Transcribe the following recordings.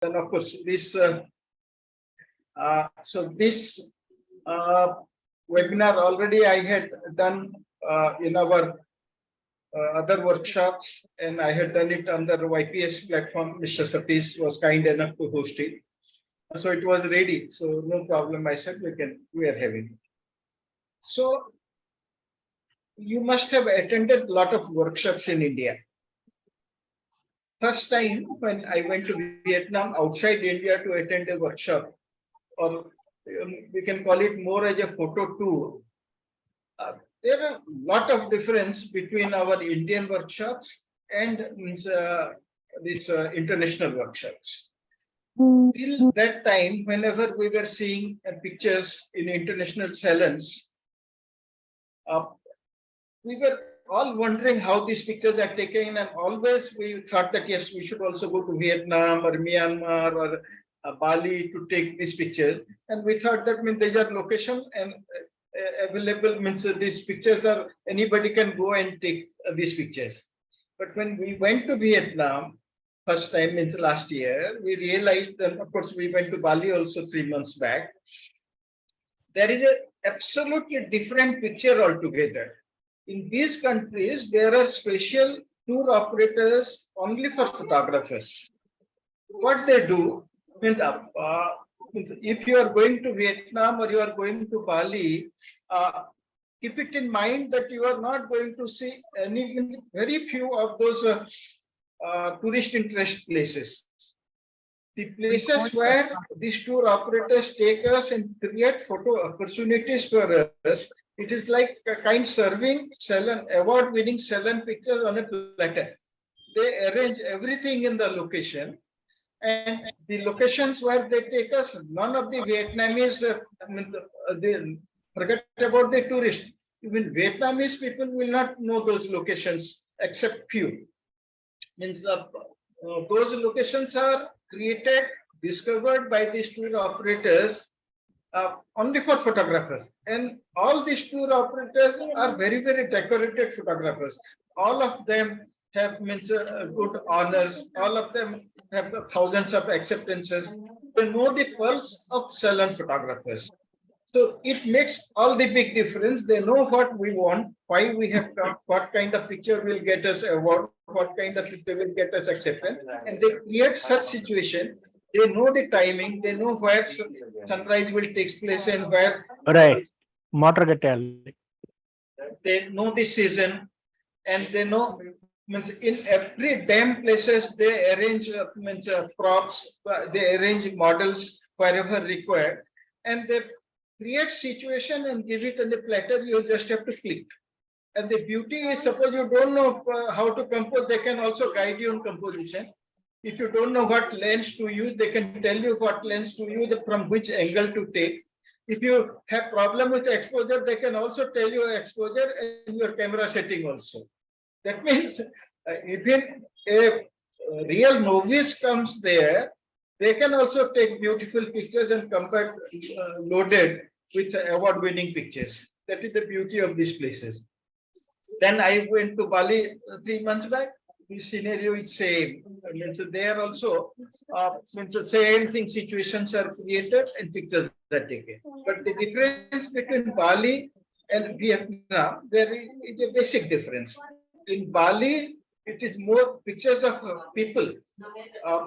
then of course this uh, webinar already I had done in our other workshops, and I had done it on the YPS platform. Mr. Satish was kind enough to host it. So it was ready. So no problem. I said we are having it. So you must have attended a lot of workshops in India. First time when I went to Vietnam outside India to attend a workshop, or we can call it more as a photo tour, there are a lot of difference between our Indian workshops and these international workshops. Till that time, whenever we were seeing pictures in international salons, we were all wondering how these pictures are taken, and always we thought that yes, we should also go to Vietnam or Myanmar or Bali to take these pictures. And we thought that means these are location and available, means these pictures are anybody can go and take these pictures. But when we went to Vietnam first time, means last year, we realized that, of course, we went to Bali also 3 months back. There is a absolutely different picture altogether. In these countries, there are special tour operators only for photographers. What they do means, if you are going to Vietnam or you are going to Bali, keep it in mind that you are not going to see any, very few of those tourist interest places. The places where these tour operators take us and create photo opportunities for us, it is like a kind serving salon, award-winning salon pictures on a platter. They arrange everything in the location, and the locations where they take us, none of the Vietnamese, they forget about the tourists. Even Vietnamese people will not know those locations except few. Means those locations are created, discovered by these tour operators only for photographers. And all these tour operators are very, very decorated photographers. All of them have means good honors. All of them have thousands of acceptances. They know the pulse of salon photographers. So it makes all the big difference. They know what we want, why we have come, what kind of picture will get us award, what kind of picture will get us acceptance, and they create such situation. They know the timing. They know where sunrise will take place and where. Right. Motor get They know the season, and they know, means in every damn places they arrange means props, they arrange models wherever required, and they create situation and give it on the platter. You just have to click. And the beauty is, suppose you don't know how to compose, they can also guide you on composition. If you don't know what lens to use, they can tell you what lens to use, from which angle to take. If you have problem with exposure, they can also tell you exposure and your camera setting also. That means even a real novice comes there, they can also take beautiful pictures and come back loaded with award-winning pictures. That is the beauty of these places. Then I went to Bali 3 months back. The scenario is same. Means there also means the same thing. Situations are created and pictures are taken. But the difference between Bali and Vietnam, there is a basic difference. In Bali, it is more pictures of people.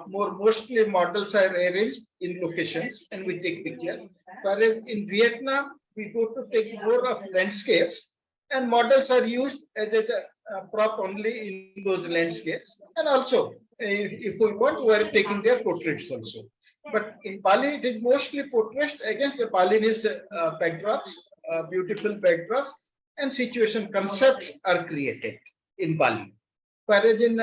Mostly models are arranged in locations and we take picture. Whereas in Vietnam, we go to take more of landscapes, and models are used as a prop only in those landscapes. And also, if we want, we are taking their portraits also. But in Bali, it is mostly portraits against the Balinese backdrops, beautiful backdrops, and situation concepts are created in Bali. Whereas in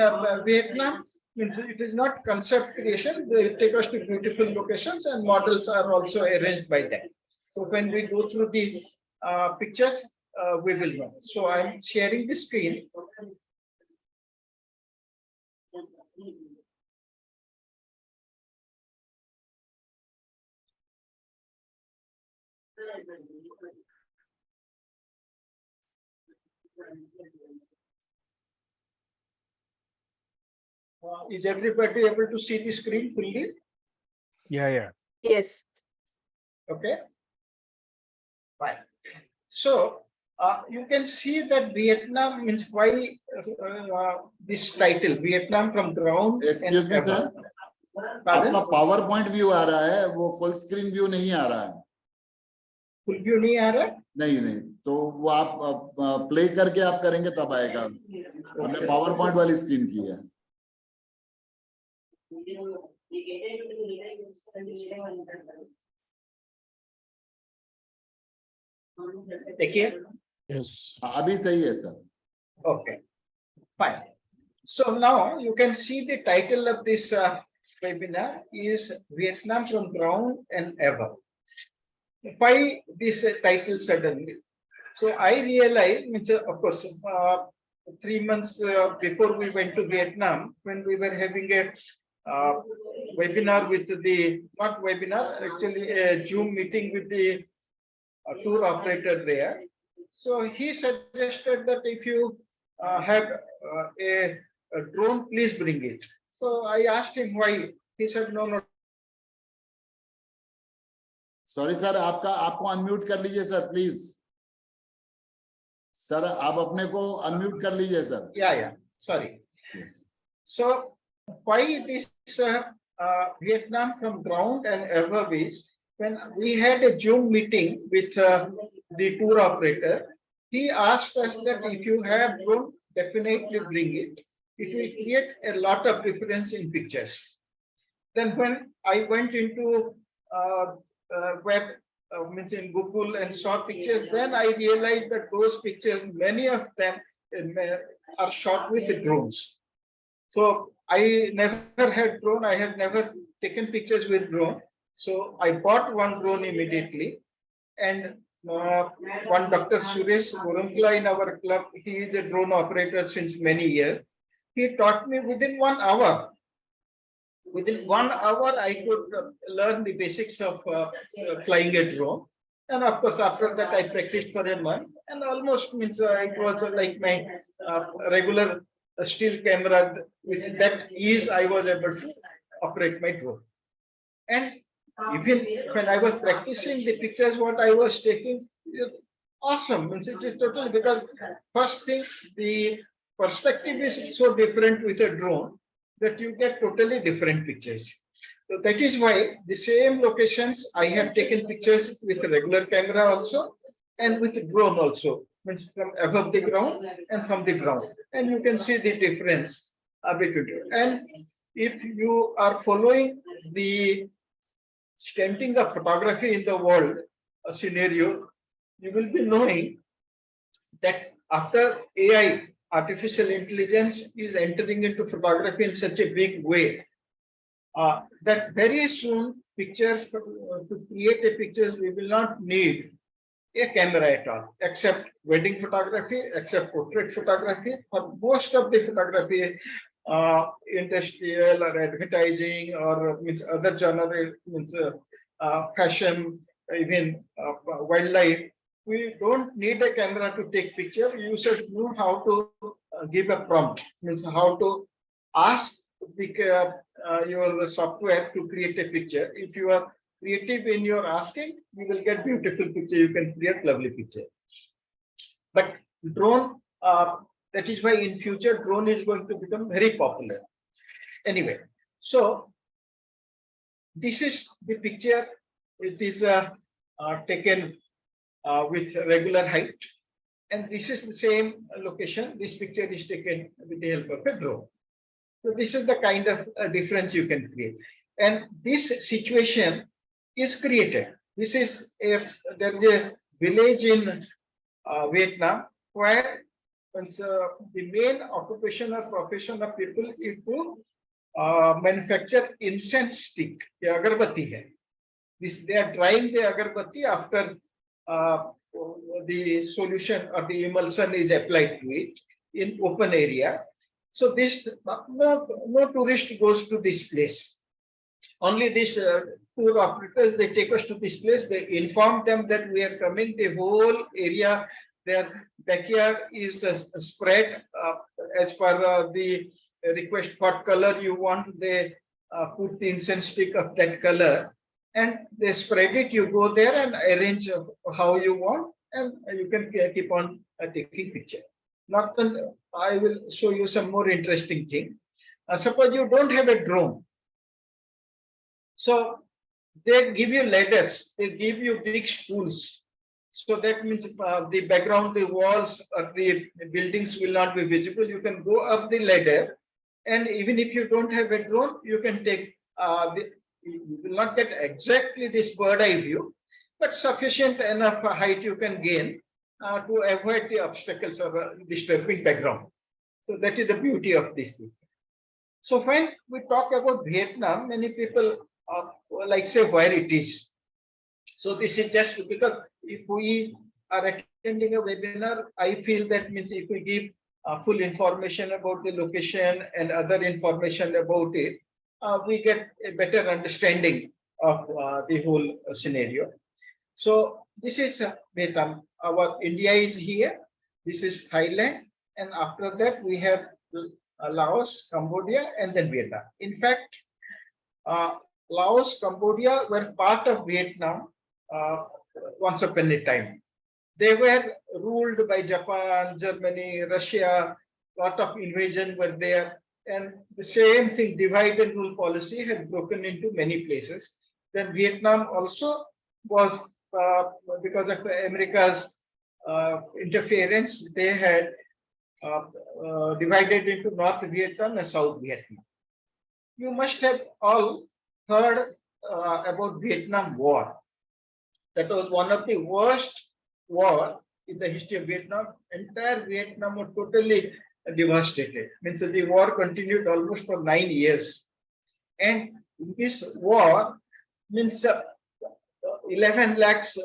Vietnam, means it is not concept creation. They take us to beautiful locations, and models are also arranged by them. So when we go through the pictures, we will know. So I'm sharing the screen. Is everybody able to see the screen fully? Yeah. Yes. Okay, fine. So you can see that Vietnam means why this title Vietnam from ground Excuse and me, sir. ever. आपका power point view आ रहा है, वो full screen view नहीं आ रहा है। Full view नहीं आ रहा है? नहीं, तो वो आप प्ले करके आप करेंगे तब आएगा। हमने पावर पॉइंट वाली स्क्रीन की है। देखिए, Yes. अभी सही है sir. okay, fine. So now you can see the title of this webinar is Vietnam from ground and ever. Why this title suddenly? So I realized, of course, 3 months before we went to Vietnam, when we were having a webinar with the, not webinar, actually a Zoom meeting with the tour operator there. So he suggested that if you have a drone, please bring it. So I asked him why. He said, no. Sorry sir, आपको unmute कर लीजिए sir please. Sir आप अपने को unmute कर लीजिए sir. Yeah, sorry. Yes. So why this Vietnam from ground and above is, when we had a Zoom meeting with the tour operator, he asked us that if you have drone, definitely bring it. It will create a lot of difference in pictures. Then when I went into web, means in Google, and saw pictures, then I realized that those pictures, many of them are shot with drones. So I never had drone. I have never taken pictures with drone. So I bought one drone immediately, and one Dr. Suresh Gorunkla in our club, he is a drone operator since many years. He taught me within 1 hour. Within 1 hour, I could learn the basics of flying a drone. And of course, after that, I practiced for a month, and almost means it was like my regular still camera. With that ease, I was able to operate my drone. And even when I was practicing, the pictures what I was taking, awesome. Means it is totally, because first thing, the perspective is so different with a drone that you get totally different pictures. So that is why the same locations I have taken pictures with a regular camera also, and with drone also, means from above the ground and from the ground, and you can see the difference between it. And if you are following the scanting of photography in the world scenario, you will be knowing that after AI, artificial intelligence, is entering into photography in such a big way, that very soon pictures, to create a pictures, we will not need a camera at all, except wedding photography, except portrait photography. For most of the photography, industrial or advertising or means other genre, means fashion, even wildlife, we don't need a camera to take picture. You should know how to give a prompt, means how to ask the your software to create a picture. If you are creative in your asking, you will get beautiful picture. You can create lovely picture. But drone, that is why in future drone is going to become very popular. Anyway, so this is the picture. It is taken with regular height, and this is the same location. This picture is taken with the help of a drone. So this is the kind of difference you can create, and this situation is created. This is if there is a village in Vietnam where the main occupation or profession of people is to manufacture incense stick. ये अगरबत्ती है. This, they are drying the agarbatti after the solution or the emulsion is applied to it in open area. So this no tourist goes to this place. Only these tour operators, they take us to this place. They inform them that we are coming. The whole area, their backyard is spread as per the request. What color you want, they put the incense stick of that color, and they spread it. You go there and arrange how you want, and you can keep on taking picture. Not I will show you some more interesting thing. Suppose you don't have a drone, so they give you ladders. They give you big spools. So that means the background, the walls, or the buildings will not be visible. You can go up the ladder, and even if you don't have a drone, you can take you will not get exactly this bird eye view, but sufficient enough height you can gain to avoid the obstacles or disturbing background. So that is the beauty of this thing. So when we talk about Vietnam, many people like say where it is. So this is just because if we are attending a webinar, I feel that means if we give full information about the location and other information about it, we get a better understanding of the whole scenario. So this is Vietnam. Our India is here. This is Thailand, and after that we have Laos, Cambodia, and then Vietnam. In fact, Laos, Cambodia were part of Vietnam once upon a time. They were ruled by Japan, Germany, Russia. Lot of invasion were there, and the same thing, divide and rule policy had broken into many places. Then Vietnam also was because of America's interference, they had divided into North Vietnam and South Vietnam. You must have all heard about Vietnam War. That was one of the worst war in the history of Vietnam. Entire Vietnam was totally devastated. Means the war continued almost for 9 years. And this war means 11 lakhs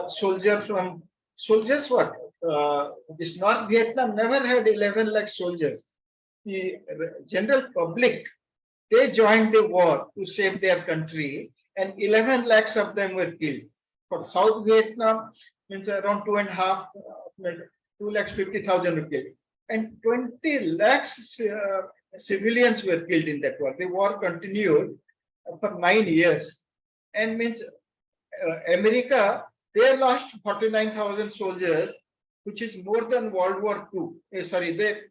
soldiers what? This North Vietnam never had 11 lakh soldiers. The general public, they joined the war to save their country, and 11 lakhs of them were killed. For South Vietnam, means around 2 lakhs 50,000 were killed, and 20 lakhs civilians were killed in that war. The war continued for 9 years, and means America, they lost 49,000 soldiers, which is more than World War II. Sorry, they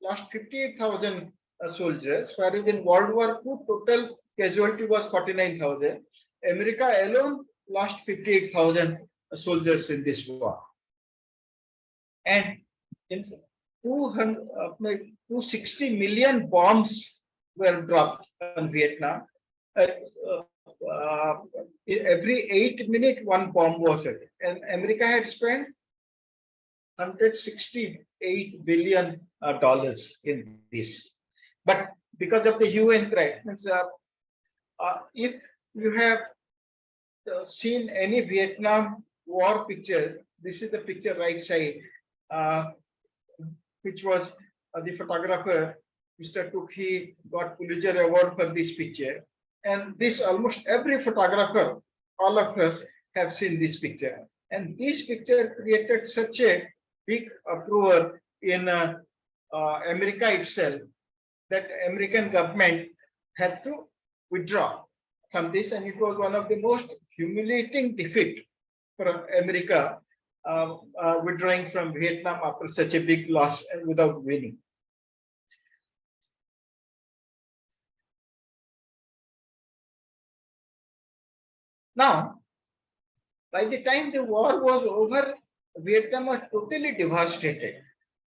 lost 58,000 soldiers, whereas in World War II, total casualty was 49,000. America alone lost 58,000 soldiers in this war. And in 260 million bombs were dropped on Vietnam. Every 8 minutes, one bomb was hit. And America had spent $168 billion in this. But because of the UN crisis, if you have seen any Vietnam war picture, this is the picture right side, which was the photographer, Mr. Tuk, he got Pulitzer Award for this picture. And this almost every photographer, all of us have seen this picture. And this picture created such a big uproar in America itself that American government had to withdraw from this, and it was one of the most humiliating defeat for America, withdrawing from Vietnam after such a big loss and without winning. Now, by the time the war was over, Vietnam was totally devastated.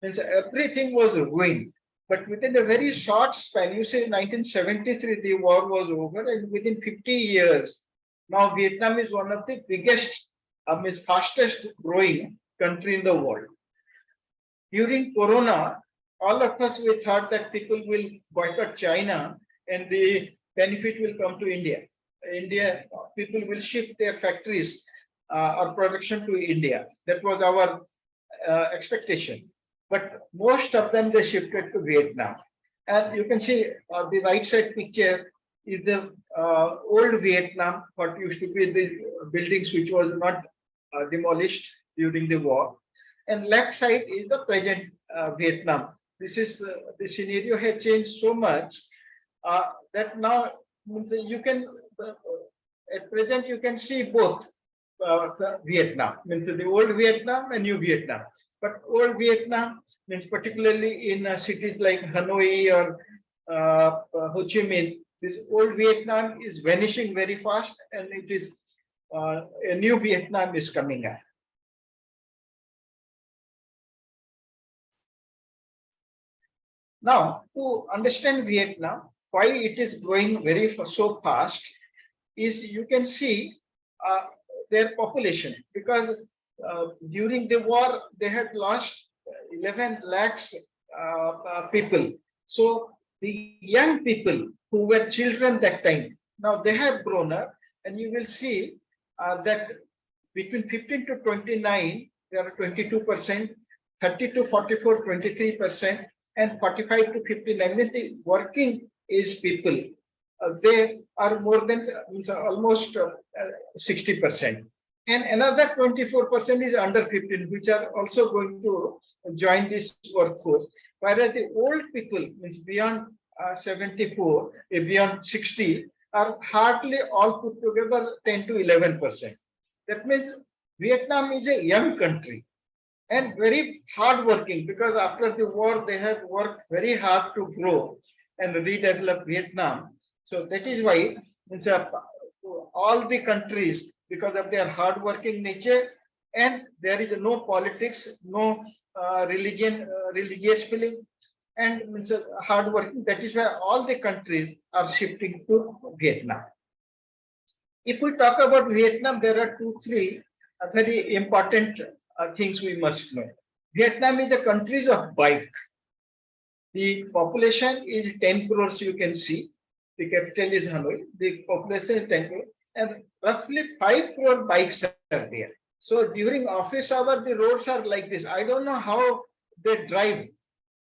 Means everything was ruined. But within a very short span, you say 1973, the war was over, and within 50 years, now Vietnam is one of the biggest, means fastest growing country in the world. During Corona, all of us, we thought that people will boycott China and the benefit will come to India. India, people will shift their factories or production to India. That was our expectation. But most of them, they shifted to Vietnam. And you can see the right side picture is the old Vietnam, what used to be the buildings which was not demolished during the war. And left side is the present Vietnam. This is the scenario has changed so much. that now means you can at present you can see both Vietnam, means the old Vietnam and new Vietnam. But old Vietnam means particularly in cities like Hanoi or Ho Chi Minh, this old Vietnam is vanishing very fast, and it is a new Vietnam is coming up. Now, to understand Vietnam, why it is growing so fast, is you can see their population, because during the war they had lost 11 lakhs people. So the young people who were children that time, now they have grown up, and you will see that between 15 to 29, there are 22%, 30 to 44, 23%, and 45 to 59. The working age people, they are more than almost 60%. And another 24% is under 15, which are also going to join this workforce. Whereas the old people, means beyond 74, beyond 60, are hardly all put together 10 to 11%. That means Vietnam is a young country and very hard working, because after the war they have worked very hard to grow and redevelop Vietnam. So that is why all the countries, because of their hard working nature, and there is no politics, no religious feeling, and hard working. That is why all the countries are shifting to Vietnam. If we talk about Vietnam, there are three very important things we must know. Vietnam is a country of bike. The population is 10 crores, you can see. The capital is Hanoi. The population is 10 crores, and roughly 5 crore bikes are there. So during office hour, the roads are like this. I don't know how they drive.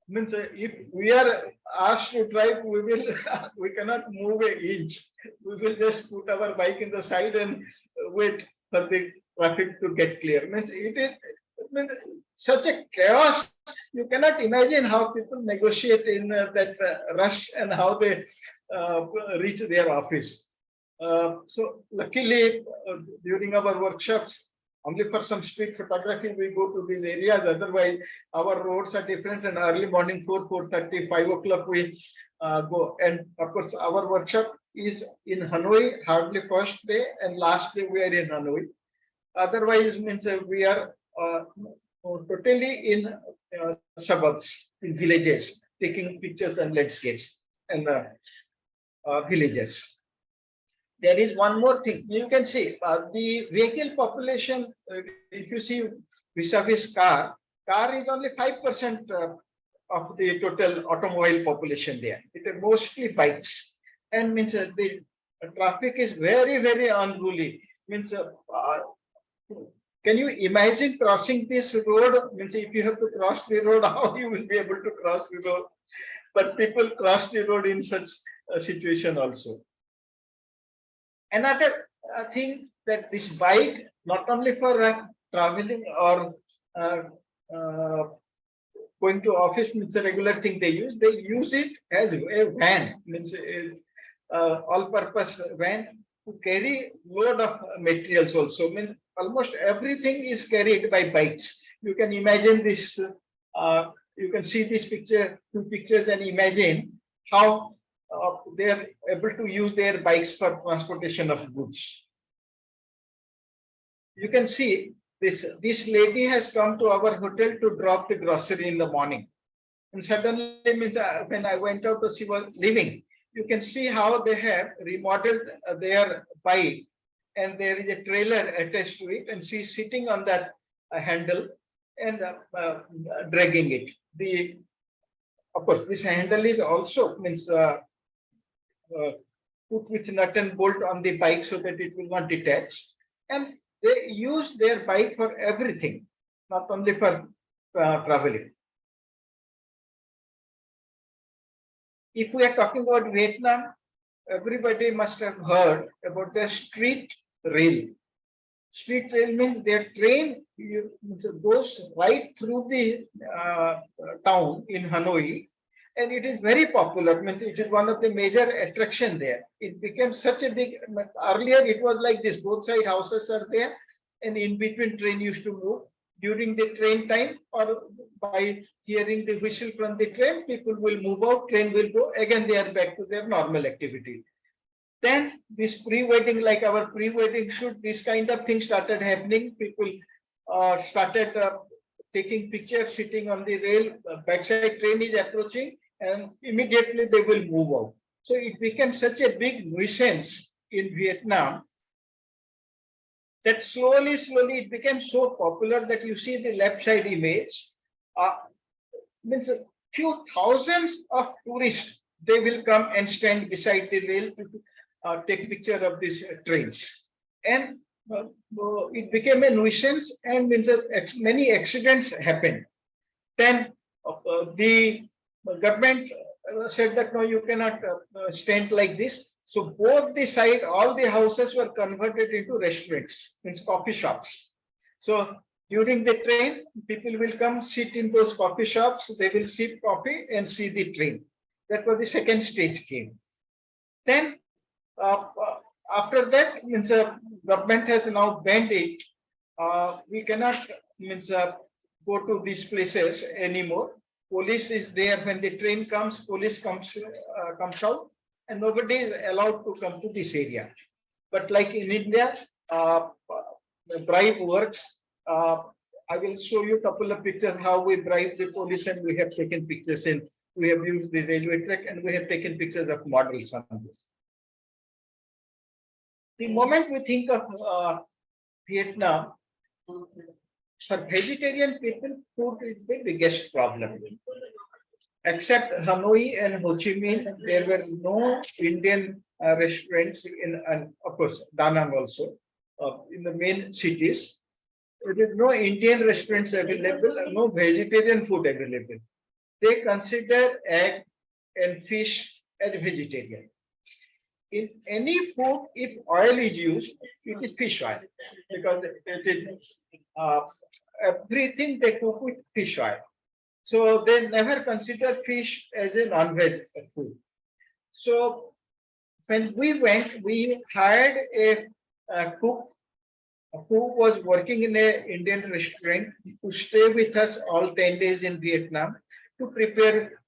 Means if we are asked to drive, we cannot move an inch. We will just put our bike in the side and wait for the traffic to get clear. Means such a chaos. You cannot imagine how people negotiate in that rush and how they reach their office. So luckily, during our workshops, only for some street photography, we go to these areas. Otherwise, our roads are different, and early morning, 4:30, 5 o'clock, we go. And of course, our workshop is in Hanoi, hardly first day, and last day we are in Hanoi. Otherwise, means we are totally in suburbs, in villages, taking pictures and landscapes and villages. There is one more thing. You can see the vehicle population. If you see vis-a-vis car is only 5% of the total automobile population there. It is mostly bikes, and means the traffic is very, very unruly. Means can you imagine crossing this road? Means if you have to cross the road, how you will be able to cross the road? But people cross the road in such a situation also. Another thing, that this bike, not only for traveling or going to office, means a regular thing they use it as a van, means all-purpose van to carry load of materials also. Means almost everything is carried by bikes. You can imagine this, you can see this picture, two pictures, and imagine how they are able to use their bikes for transportation of goods. You can see this lady has come to our hotel to drop the grocery in the morning, and suddenly, means when I went out to, she was leaving. You can see how they have remodeled their bike, and there is a trailer attached to it, and she's sitting on that handle and dragging it. Of course, this handle is also means put with nut and bolt on the bike so that it will not detach. And they use their bike for everything, not only for traveling. If we are talking about Vietnam, everybody must have heard about the street rail. Street rail means their train goes right through the town in Hanoi, and it is very popular. Means it is one of the major attraction there. It became such a big. Earlier it was like this: both side houses are there, and in between train used to move. During the train time, or by hearing the whistle from the train, people will move out. Train will go again. They are back to their normal activity. Then this pre-wedding, like our pre-wedding shoot, this kind of thing started happening. People started taking pictures sitting on the rail. Backside train is approaching, and immediately they will move out. So it became such a big nuisance in Vietnam that slowly it became so popular that you see the left side image. Means a few thousands of tourists, they will come and stand beside the rail to take picture of these trains. And it became a nuisance, and means many accidents happened. Then the government said that no, you cannot stand like this. So both the side, all the houses were converted into restaurants, means coffee shops. So during the train, people will come sit in those coffee shops. They will sip coffee and see the train. That was the second stage came. Then after that, means government has now banned it. We cannot means go to these places anymore. Police is there when the train comes. Police comes out, and nobody is allowed to come to this area. But like in India, the bribe works. I will show you a couple of pictures how we bribe the police, and we have taken pictures, and we have used the railway track, and we have taken pictures of models on this. The moment we think of Vietnam, for vegetarian people, food is the biggest problem. Except Hanoi and Ho Chi Minh, there were no Indian restaurants in, and of course, Da Nang also, in the main cities. There is no Indian restaurants available, no vegetarian food available. They consider egg and fish as vegetarian. In any food, if oil is used, it is fish oil, because it is everything they cook with fish oil. So they never consider fish as a non-veg food. So when we went, we hired a cook who was working in an Indian restaurant to stay with us all 10 days in Vietnam to prepare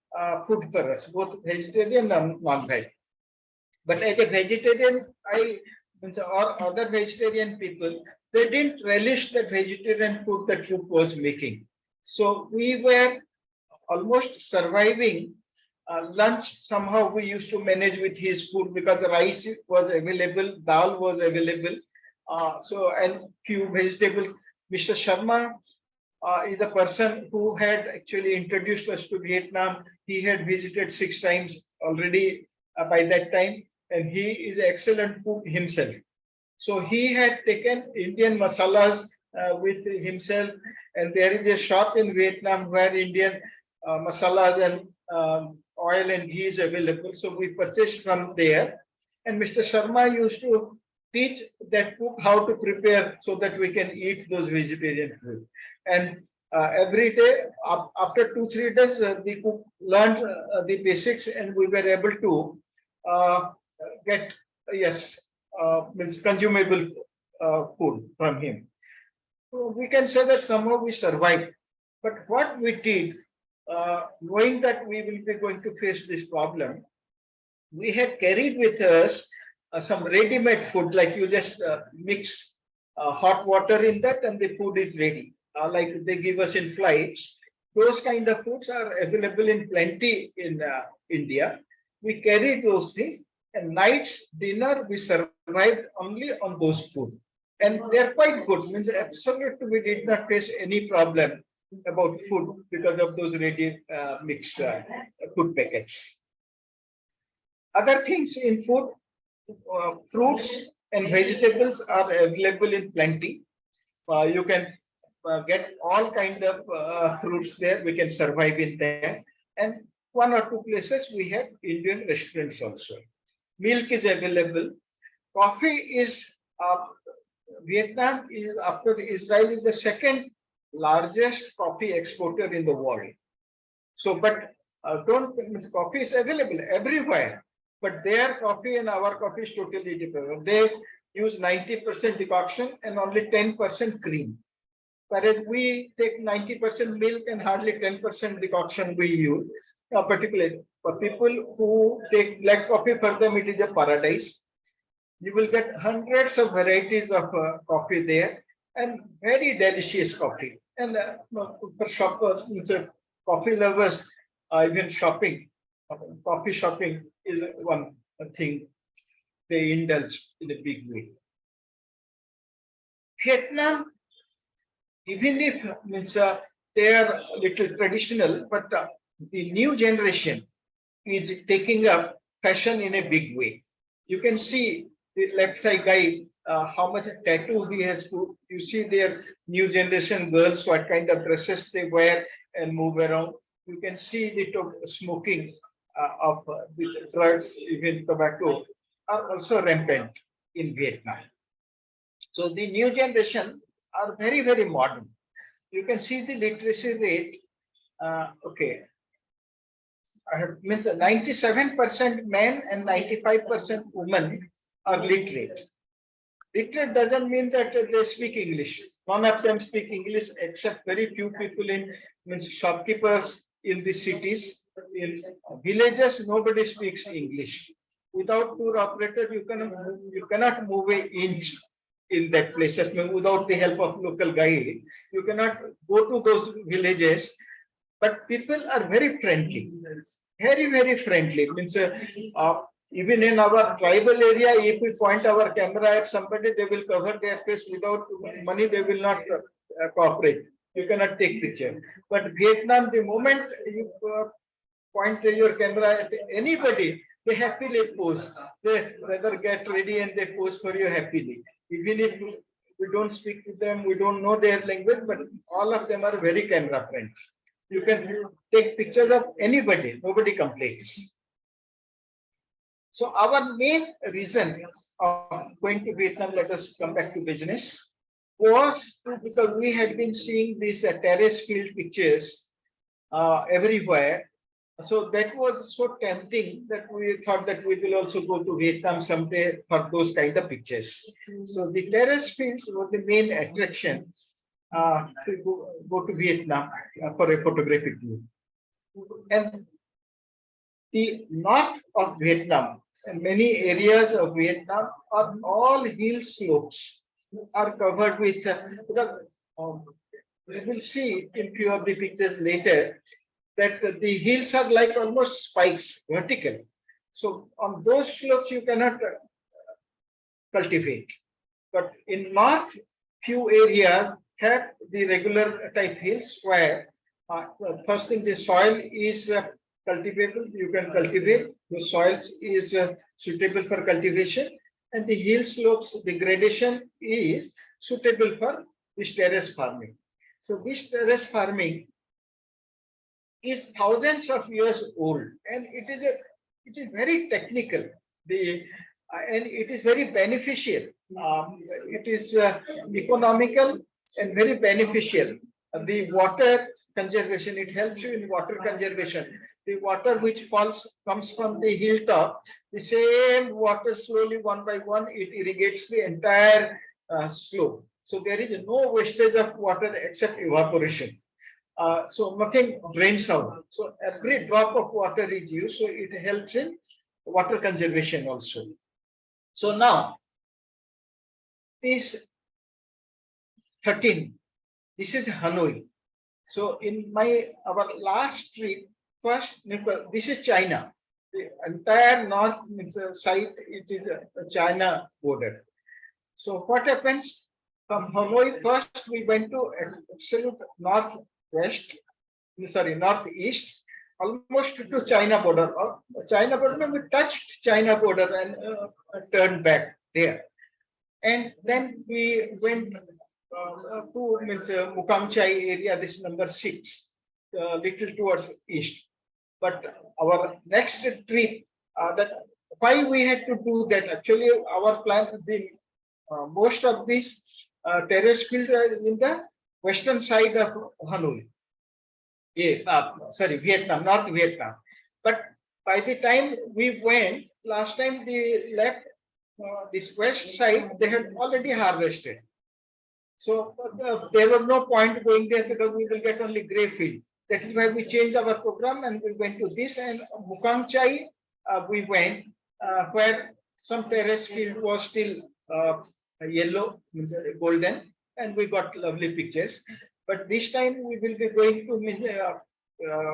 food for us, both vegetarian and non-veg. But as a vegetarian, or other vegetarian people, they didn't relish the vegetarian food that cook was making. So we were almost surviving. Lunch, somehow we used to manage with his food because the rice was available, dal was available. And few vegetables. Mr. Sharma is the person who had actually introduced us to Vietnam. He had visited 6 times already by that time, and he is an excellent cook himself. So he had taken Indian masalas with himself, and there is a shop in Vietnam where Indian masalas and oil and ghee is available. So we purchased from there, and Mr. Sharma used to teach that cook how to prepare so that we can eat those vegetarian food. And every day, after 2-3 days, the cook learned the basics, and we were able to get means consumable food from him. So we can say that somehow we survived. But what we did, knowing that we will be going to face this problem, we had carried with us some ready-made food, like you just mix hot water in that and the food is ready, like they give us in flights. Those kind of foods are available in plenty in India. We carried those things, and night's dinner we survived only on those food, and they're quite good. Means absolutely we did not face any problem about food because of those ready mix food packets. Other things in food, fruits and vegetables are available in plenty. You can get all kind of fruits there. We can survive in there. And 1 or 2 places we have Indian restaurants also. Milk is available. Coffee is, Vietnam is, after Israel, is the second largest coffee exporter in the world. So, but don't means coffee is available everywhere, but their coffee and our coffee is totally different. They use 90% decoction and only 10% cream. Whereas we take 90% milk and hardly 10% decoction we use, particularly for people who take black coffee, for them it is a paradise. You will get hundreds of varieties of coffee there and very delicious coffee. And for shoppers, coffee lovers, even shopping, coffee shopping is one thing they indulge in a big way. Vietnam, even if they are a little traditional, but the new generation is taking up fashion in a big way. You can see the left side guy, how much tattoo he has put. You see their new generation girls, what kind of dresses they wear and move around. You can see the smoking of the drugs, even tobacco, are also rampant in Vietnam. So the new generation are very, very modern. You can see the literacy rate. Okay, I have means 97% men and 95% women are literate. Literate doesn't mean that they speak English. None of them speak English except very few people in means shopkeepers in the cities. In villages, nobody speaks English. Without tour operator, you cannot move an inch in that place. Without the help of local guide, you cannot go to those villages. But people are very friendly, very, very friendly. Means even in our tribal area, if we point our camera at somebody, they will cover their face. Without money, they will not cooperate. You cannot take picture. But Vietnam, the moment you point your camera at anybody, they happily pose. They rather get ready and they pose for you happily. Even if we don't speak to them, we don't know their language, but all of them are very camera friendly. You can take pictures of anybody, nobody complains. So our main reason of going to Vietnam, let us come back to business, was because we had been seeing these terrace field pictures everywhere. So that was so tempting that we thought that we will also go to Vietnam someday for those kind of pictures. So the terrace fields were the main attraction to go to Vietnam for a photographic view. And the north of Vietnam and many areas of Vietnam are all hill slopes, are covered with, we will see in few of the pictures later that the hills are like almost spikes, vertical. So on those slopes you cannot cultivate. But in north, few areas have the regular type hills where first thing the soil is cultivable, you can cultivate, the soil is suitable for cultivation, and the hill slopes, the gradation is suitable for this terrace farming. So this terrace farming is thousands of years old, and it is very technical. And it is very beneficial. It is economical and very beneficial. The water conservation, it helps you in water conservation. The water which comes from the hilltop, the same water slowly one by one, it irrigates the entire slope. So there is no wastage of water except evaporation. So nothing drains out. So every drop of water is used. So it helps in water conservation also. So now, this 13, this is Hanoi. So in our last trip, first, this is China. The entire north side, it is a China border. So what happens from Hanoi? First, we went to absolute northeast, almost to China border. Or China border, we touched China border and turned back there. And then we went to Mukam Chai area, this number 6, little towards east. But our next trip, that why we had to do that? Actually, our plan, most of these terrace field in the western side of Hanoi. Yeah, sorry, Vietnam, North Vietnam. But by the time we went, last time they left this west side, they had already harvested. So there was no point going there because we will get only grey field. That is why we changed our program and we went to this. And Mukang Chai, we went where some terrace field was still yellow, means golden, and we got lovely pictures. But this time we will be going to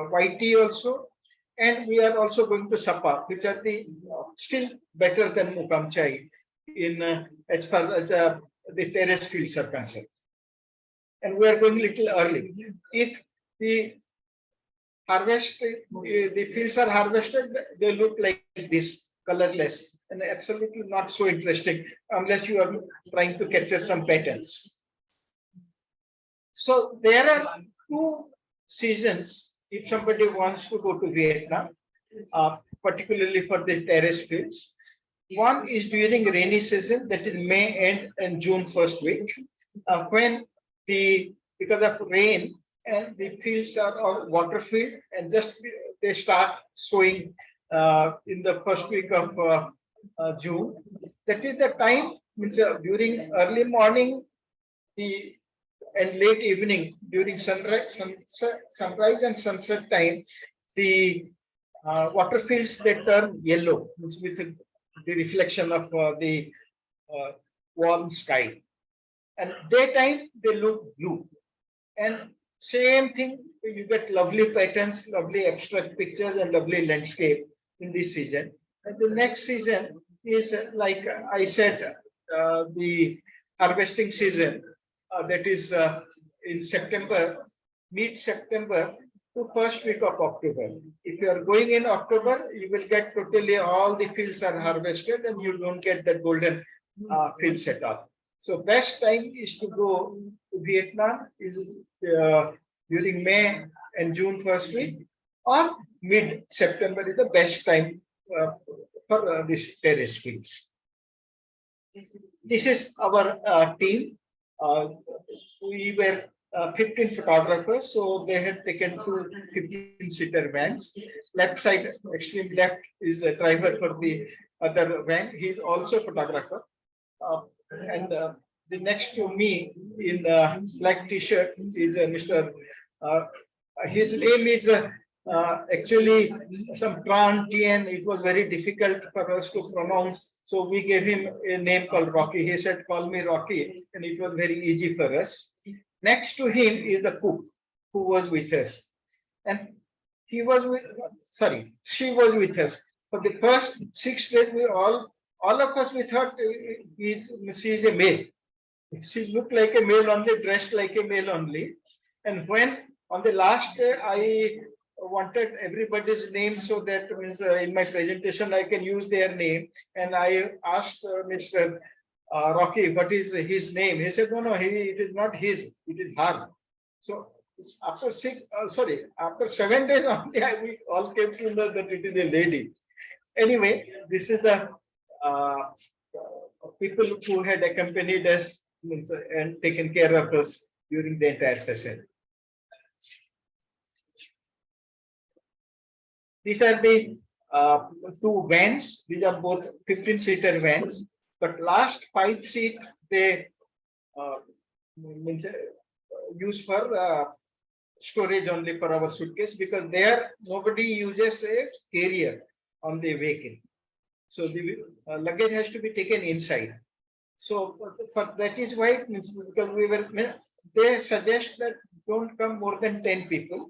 White tea also, and we are also going to Sapa, which are the still better than Mukam Chai in as far as the terrace fields are concerned. And we are going little early. If the the fields are harvested, they look like this, colorless, and absolutely not so interesting unless you are trying to capture some patterns. So there are two seasons if somebody wants to go to Vietnam, particularly for the terrace fields. One is during rainy season, that is May end and June first week, when because of rain and the fields are all water filled and just they start sowing in the first week of June. That is the time, means during early morning and late evening, during sunrise and sunset time, the water fields they turn yellow, means with the reflection of the warm sky. And daytime they look blue. And same thing, you get lovely patterns, lovely abstract pictures, and lovely landscape in this season. And the next season is like I said, the harvesting season. That is in September, mid-September to first week of October. If you are going in October, you will get totally all the fields are harvested and you don't get that golden fields at all. So best time is to go to Vietnam is during May and June first week, or mid-September is the best time for this terrace fields. This is our team. We were 15 photographers, so they had taken two 15-seater vans. Left side, extreme left, is the driver for the other van. He's also a photographer. And the next to me in black T-shirt is Mr. His name is actually some Tran Tien. It was very difficult for us to pronounce. So we gave him a name called Rocky. He said, call me Rocky. And it was very easy for us. Next to him is the cook who was with us. And she was with us. For the first 6 days, all of us, we thought she is a male. She looked like a male only, dressed like a male only. And when on the last day, I wanted everybody's name so that means in my presentation I can use their name, and I asked Mr. Rocky what is his name. He said no, it is not his, it is her. So after 7 days only we all came to know that it is a lady. Anyway, this is the people who had accompanied us and taken care of us during the entire session. These are the two vans. These are both 15-seater vans. But last 5 seat they use for storage only for our suitcase, because there nobody uses a carrier on the vehicle. So the luggage has to be taken inside. So for that is why, because they suggest that don't come more than 10 people.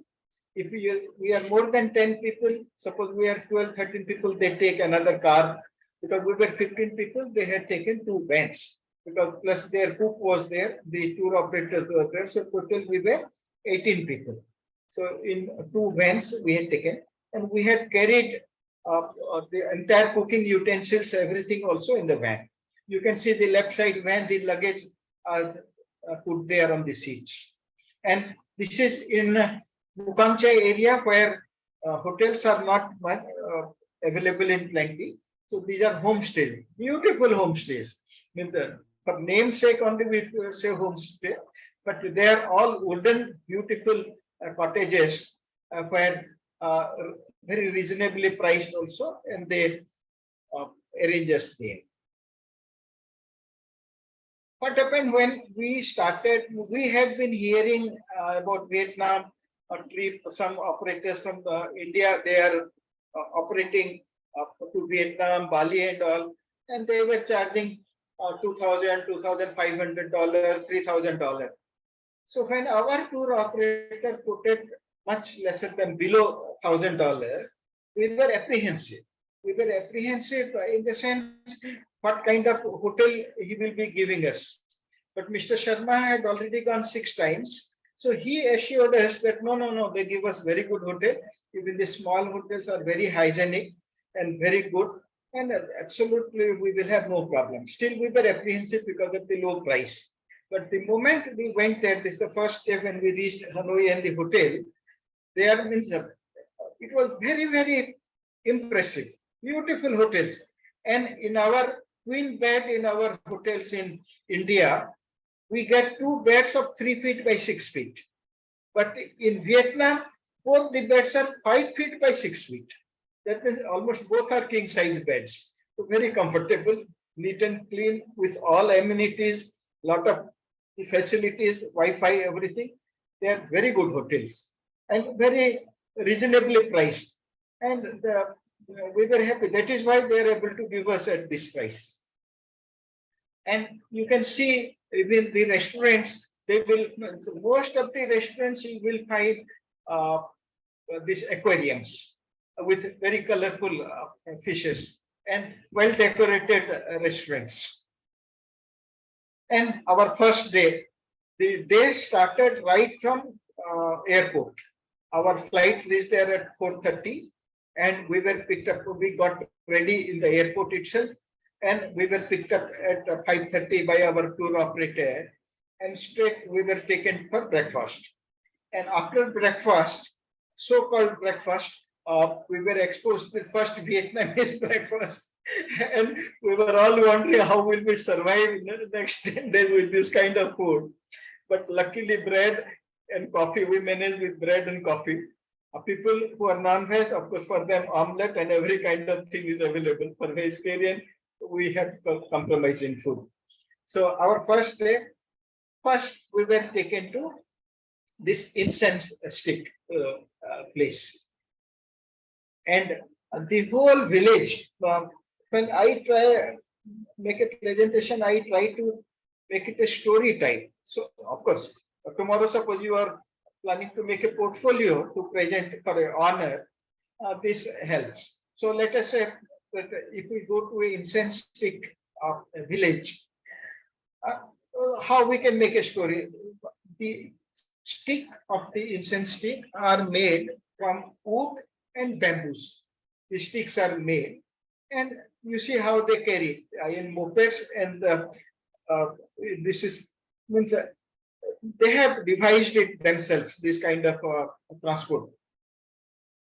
If we are more than 10 people, suppose we are 12, 13 people, they take another car. Because we were 15 people, they had taken 2 vans. Because plus their cook was there, the tour operators were there. So total we were 18 people. So in 2 vans we had taken, and we had carried the entire cooking utensils, everything also in the van. You can see the left side van, the luggage are put there on the seats. And this is in Mukang Chai area where hotels are not much available in plenty. So these are homestays, beautiful homestays. For namesake only we say homestay, but they are all wooden, beautiful cottages where very reasonably priced also, and they arrange us there. What happened when we started? We had been hearing about Vietnam trip. Some operators from India, they are operating to Vietnam, Bali, and all, and they were charging $2,000, $2,500, $3,000. So when our tour operator put it much lesser than below $1,000, we were apprehensive. We were apprehensive in the sense what kind of hotel he will be giving us. But Mr. Sharma had already gone 6 times. So he assured us that no, they give us very good hotel. Even the small hotels are very hygienic and very good. And absolutely we will have no problem. Still we were apprehensive because of the low price. But the moment we went there, this is the first day when we reached Hanoi and the hotel, there means it was very, very impressive. Beautiful hotels. And in our queen bed in our hotels in India, we get 2 beds of 3 feet by 6 feet. But in Vietnam, both the beds are 5 feet by 6 feet. That means almost both are king size beds. So very comfortable, neat and clean with all amenities, lot of facilities, Wi-Fi, everything. They are very good hotels and very reasonably priced. And we were happy. That is why they are able to give us at this price. And you can see even the restaurants, they will, most of the restaurants you will find these aquariums with very colorful fishes and well decorated restaurants. And our first day, the day started right from airport. Our flight reached there at 4:30 and we were picked up, we got ready in the airport itself and we were picked up at 5:30 by our tour operator and straight we were taken for breakfast. And after breakfast, so-called breakfast, we were exposed to the first Vietnamese breakfast. And we were all wondering how will we survive in the next 10 days with this kind of food. But luckily bread and coffee, we managed with bread and coffee. People who are non-veg, of course, for them omelette and every kind of thing is available. For vegetarian, we have to compromise in food. So our first day, first we were taken to this incense stick place. And the whole village, when I try make a presentation, I try to make it a story type. So of course, tomorrow suppose you are planning to make a portfolio to present for an honor, this helps. So let us say that if we go to an incense stick of a village, how we can make a story? The stick of the incense stick are made from wood and bamboos. The sticks are made, and you see how they carry in mopeds, and this is means they have devised it themselves. This kind of transport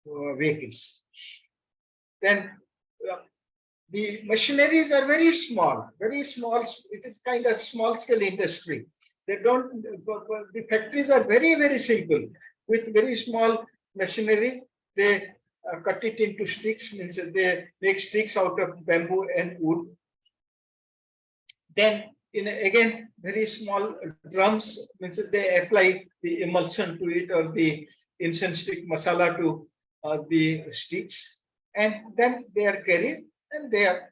vehicles. Then the machineries are very small, very small. It is kind of small scale industry. They don't. The factories are very, very simple with very small machinery. They cut it into sticks, means they make sticks out of bamboo and wood. Then again very small drums, means they apply the emulsion to it or the incense stick masala to the sticks, and then they are carried and they are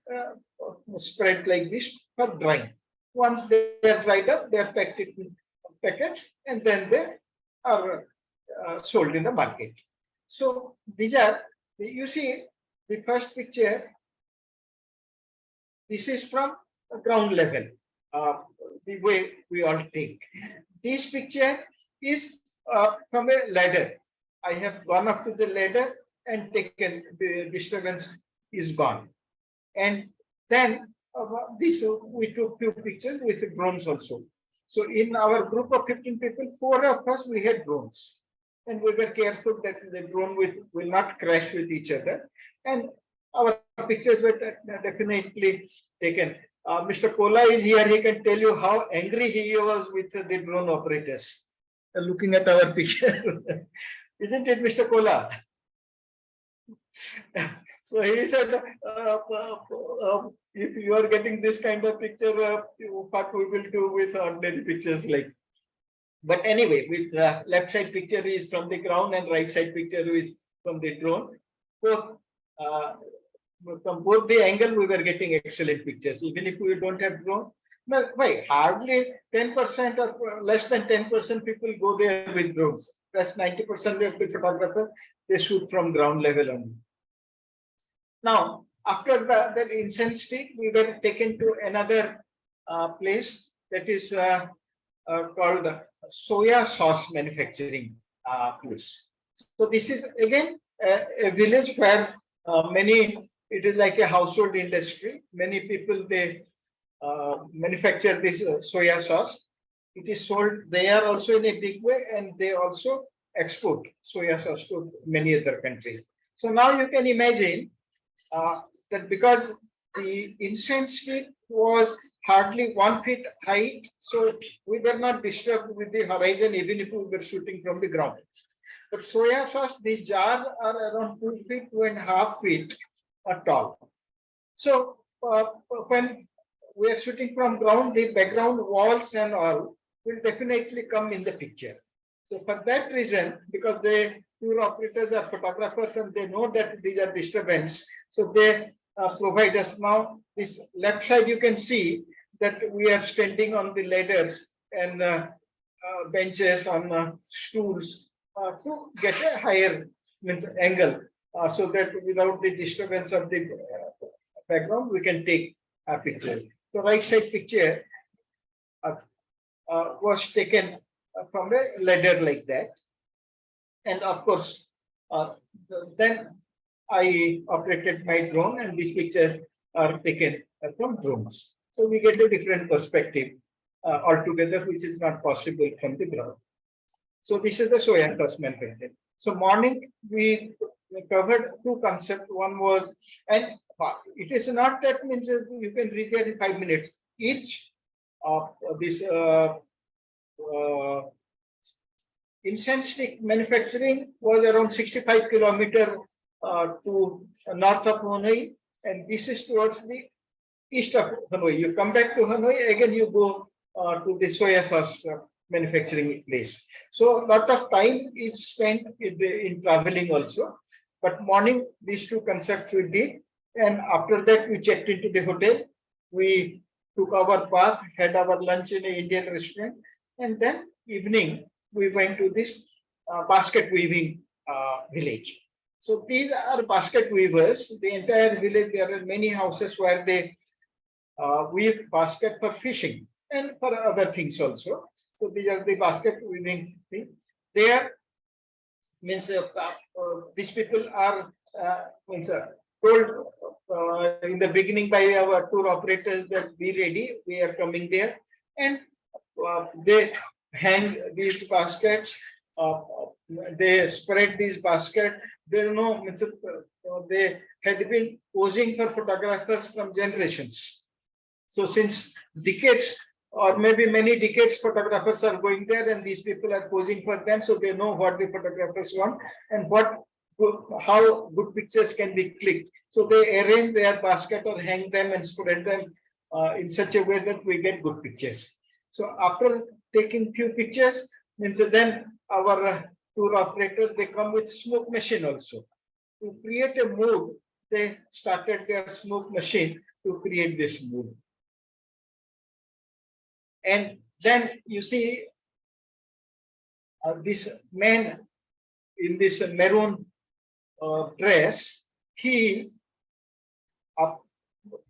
spread like this for drying. Once they are dried up, they are packed in packets and then they are sold in the market. So these are, you see the first picture, this is from ground level, the way we all take. This picture is from a ladder. I have gone up to the ladder and taken, the disturbance is gone. And then this we took few pictures with drones also. So in our group of 15 people, 4 of us, we had drones. And we were careful that the drone will not crash with each other. And our pictures were definitely taken. Mr. Kola is here. He can tell you how angry he was with the drone operators looking at our pictures. Isn't it, Mr. Kola? So he said, if you are getting this kind of picture, what we will do with ordinary pictures like. But anyway, with left side picture is from the ground and right side picture is from the drone. Both from both the angle, we were getting excellent pictures, even if we don't have drone. Well, why? Hardly 10% or less than 10% people go there with drones. Plus 90% of the photographers, they shoot from ground level only. Now, after that incense stick, we were taken to another place that is called soya sauce manufacturing place. So this is again a village where it is like a household industry. Many people, they manufacture this soya sauce. It is sold there also in a big way, and they also export soya sauce to many other countries. So now you can imagine that because the incense stick was hardly 1 feet height, so we were not disturbed with the horizon even if we were shooting from the ground. But soya sauce, these jars are around 2 feet, 2.5 feet tall. So when we are shooting from ground, the background walls and all will definitely come in the picture. So for that reason, because the tour operators are photographers and they know that these are disturbance, so they provide us. Now this left side, you can see that we are standing on the ladders and benches on stools to get a higher angle, so that without the disturbance of the background, we can take a picture. The right side picture was taken from a ladder like that. And of course, then I operated my drone, and these pictures are taken from drones. So we get a different perspective altogether, which is not possible from the ground. So this is the soya sauce manufacturing. So morning we covered two concepts. One was, and it is not that means you can reach there in 5 minutes. Each of this incense stick manufacturing was around 65 kilometers to north of Hanoi, and this is towards the east of Hanoi. You come back to Hanoi, again you go to the soya sauce manufacturing place. So a lot of time is spent in traveling also. But morning, these two concepts we did, and after that we checked into the hotel. We took our bath, had our lunch in an Indian restaurant, and then evening we went to this basket weaving village. So these are basket weavers. The entire village, there are many houses where they weave basket for fishing and for other things also. So these are the basket weaving thing. There means these people are told in the beginning by our tour operators that be ready, we are coming there, and they hang these baskets, they spread these baskets. They know they had been posing for photographers from generations. So since decades or maybe many decades, photographers are going there, and these people are posing for them. So they know what the photographers want and how good pictures can be clicked. So they arrange their basket or hang them and spread them in such a way that we get good pictures. So after taking few pictures, means then our tour operator, they come with smoke machine also. To create a mood, they started their smoke machine to create this mood. And then you see this man in this maroon dress, he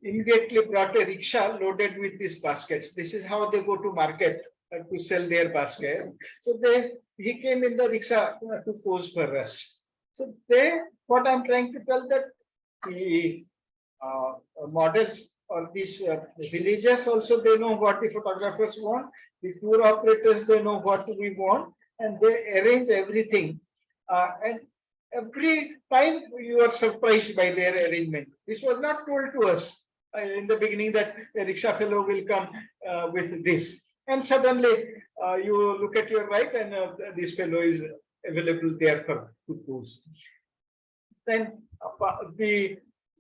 immediately brought a rickshaw loaded with these baskets. This is how they go to market to sell their basket. So he came in the rickshaw to pose for us. So what I'm trying to tell, that the models or these villagers also, they know what the photographers want. The tour operators, they know what we want, and they arrange everything. And every time you are surprised by their arrangement. This was not told to us in the beginning that a rickshaw fellow will come with this. And suddenly you look at your right, and this fellow is available there for to pose. Then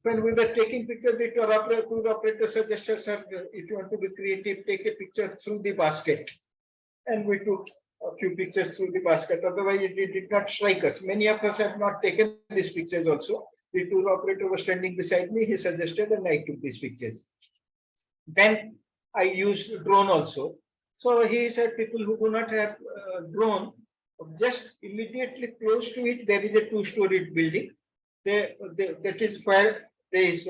when we were taking pictures, the tour operator suggested, sir, if you want to be creative, take a picture through the basket. And we took a few pictures through the basket. Otherwise, it did not strike us. Many of us have not taken these pictures also. The tour operator was standing beside me. He suggested, and I took these pictures. Then I used drone also. So he said, people who do not have drone, just immediately close to it, there is a two-story building. That is where there is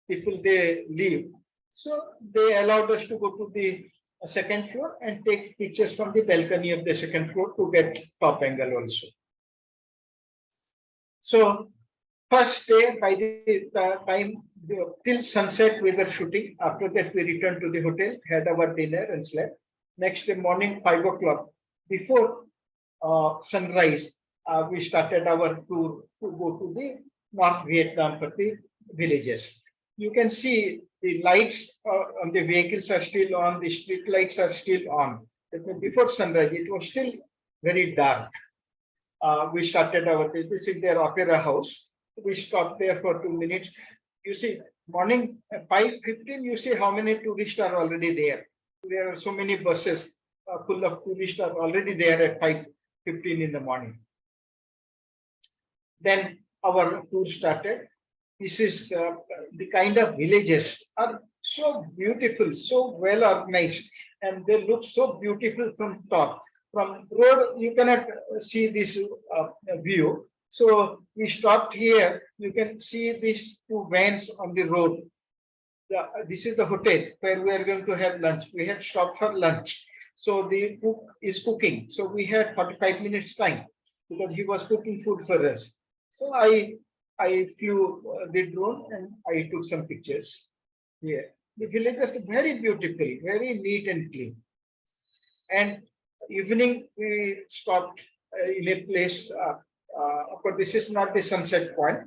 people they live. So they allowed us to go to the second floor and take pictures from the balcony of the second floor to get top angle also. So first day, by the time till sunset we were shooting. After that we returned to the hotel, had our dinner and slept. Next day morning 5 o'clock, before sunrise, we started our tour to go to the North Vietnam for the villages. You can see the lights on the vehicles are still on, the street lights are still on. Before sunrise, it was still very dark. We started our visit their opera house. We stopped there for 2 minutes. You see, morning 5:15, you see how many tourists are already there. There are so many buses full of tourists are already there at 5:15 in the morning. Then our tour started. This is the kind of villages are so beautiful, so well organized, and they look so beautiful from top. From road, you cannot see this view. So we stopped here. You can see these two vans on the road. This is the hotel where we are going to have lunch. We had stopped for lunch. So the cook is cooking. So we had 45 minutes time because he was cooking food for us. So I flew the drone and I took some pictures here. The village is very beautiful, very neat and clean. And evening we stopped in a place, but this is not the sunset point.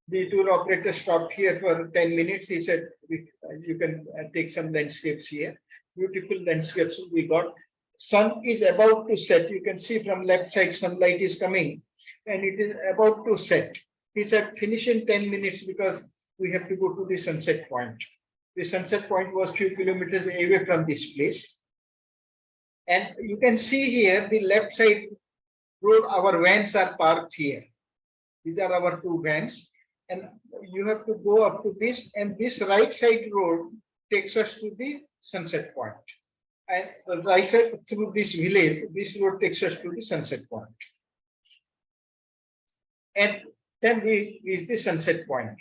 The tour operator stopped here for 10 minutes. He said, you can take some landscapes here. Beautiful landscapes we got. Sun is about to set. You can see from left side, sunlight is coming and it is about to set. He said, finish in 10 minutes because we have to go to the sunset point. The sunset point was a few kilometers away from this place. And you can see here, the left side road, our vans are parked here. These are our two vans. And you have to go up to this, and this right side road takes us to the sunset point. And the right side through this village, this road takes us to the sunset point. And then we reach the sunset point.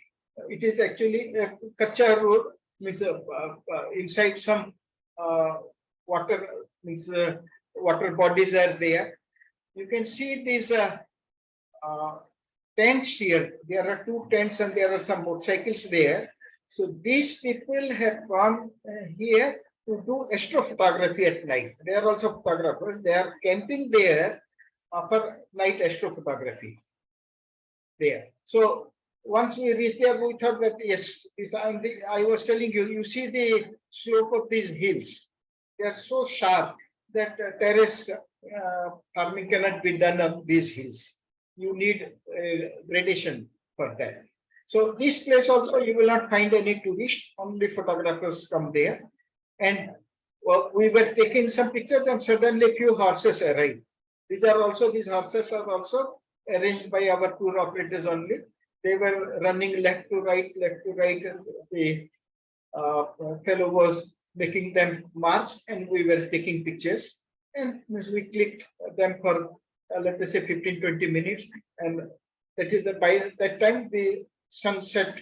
It is actually a Kacha road, means inside some water, means water bodies are there. You can see these tents here. There are two tents and there are some motorcycles there. So these people have gone here to do astrophotography at night. They are also photographers. They are camping there for night astrophotography there. So once we reached there, we thought that yes, I was telling you, you see the slope of these hills. They are so sharp that terrace farming cannot be done on these hills. You need gradation for that. So this place also you will not find any tourists, only photographers come there. And we were taking some pictures and suddenly few horses arrived. These horses are also arranged by our tour operators only. They were running left to right, and the fellow was making them march and we were taking pictures. And we clicked them for let us say 15-20 minutes, and that is by that time the sun set.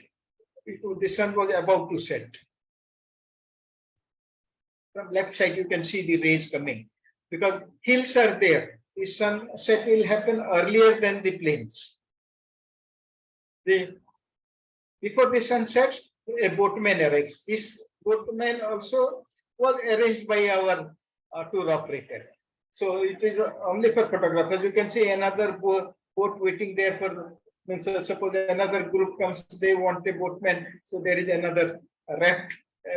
The sun was about to set. From left side you can see the rays coming because hills are there. The sunset will happen earlier than the plains. Before the sun sets, a boatman arrives. This boatman also was arranged by our tour operator. So it is only for photographers. You can see another boat waiting there for, means suppose another group comes, they want a boatman. So there is another raft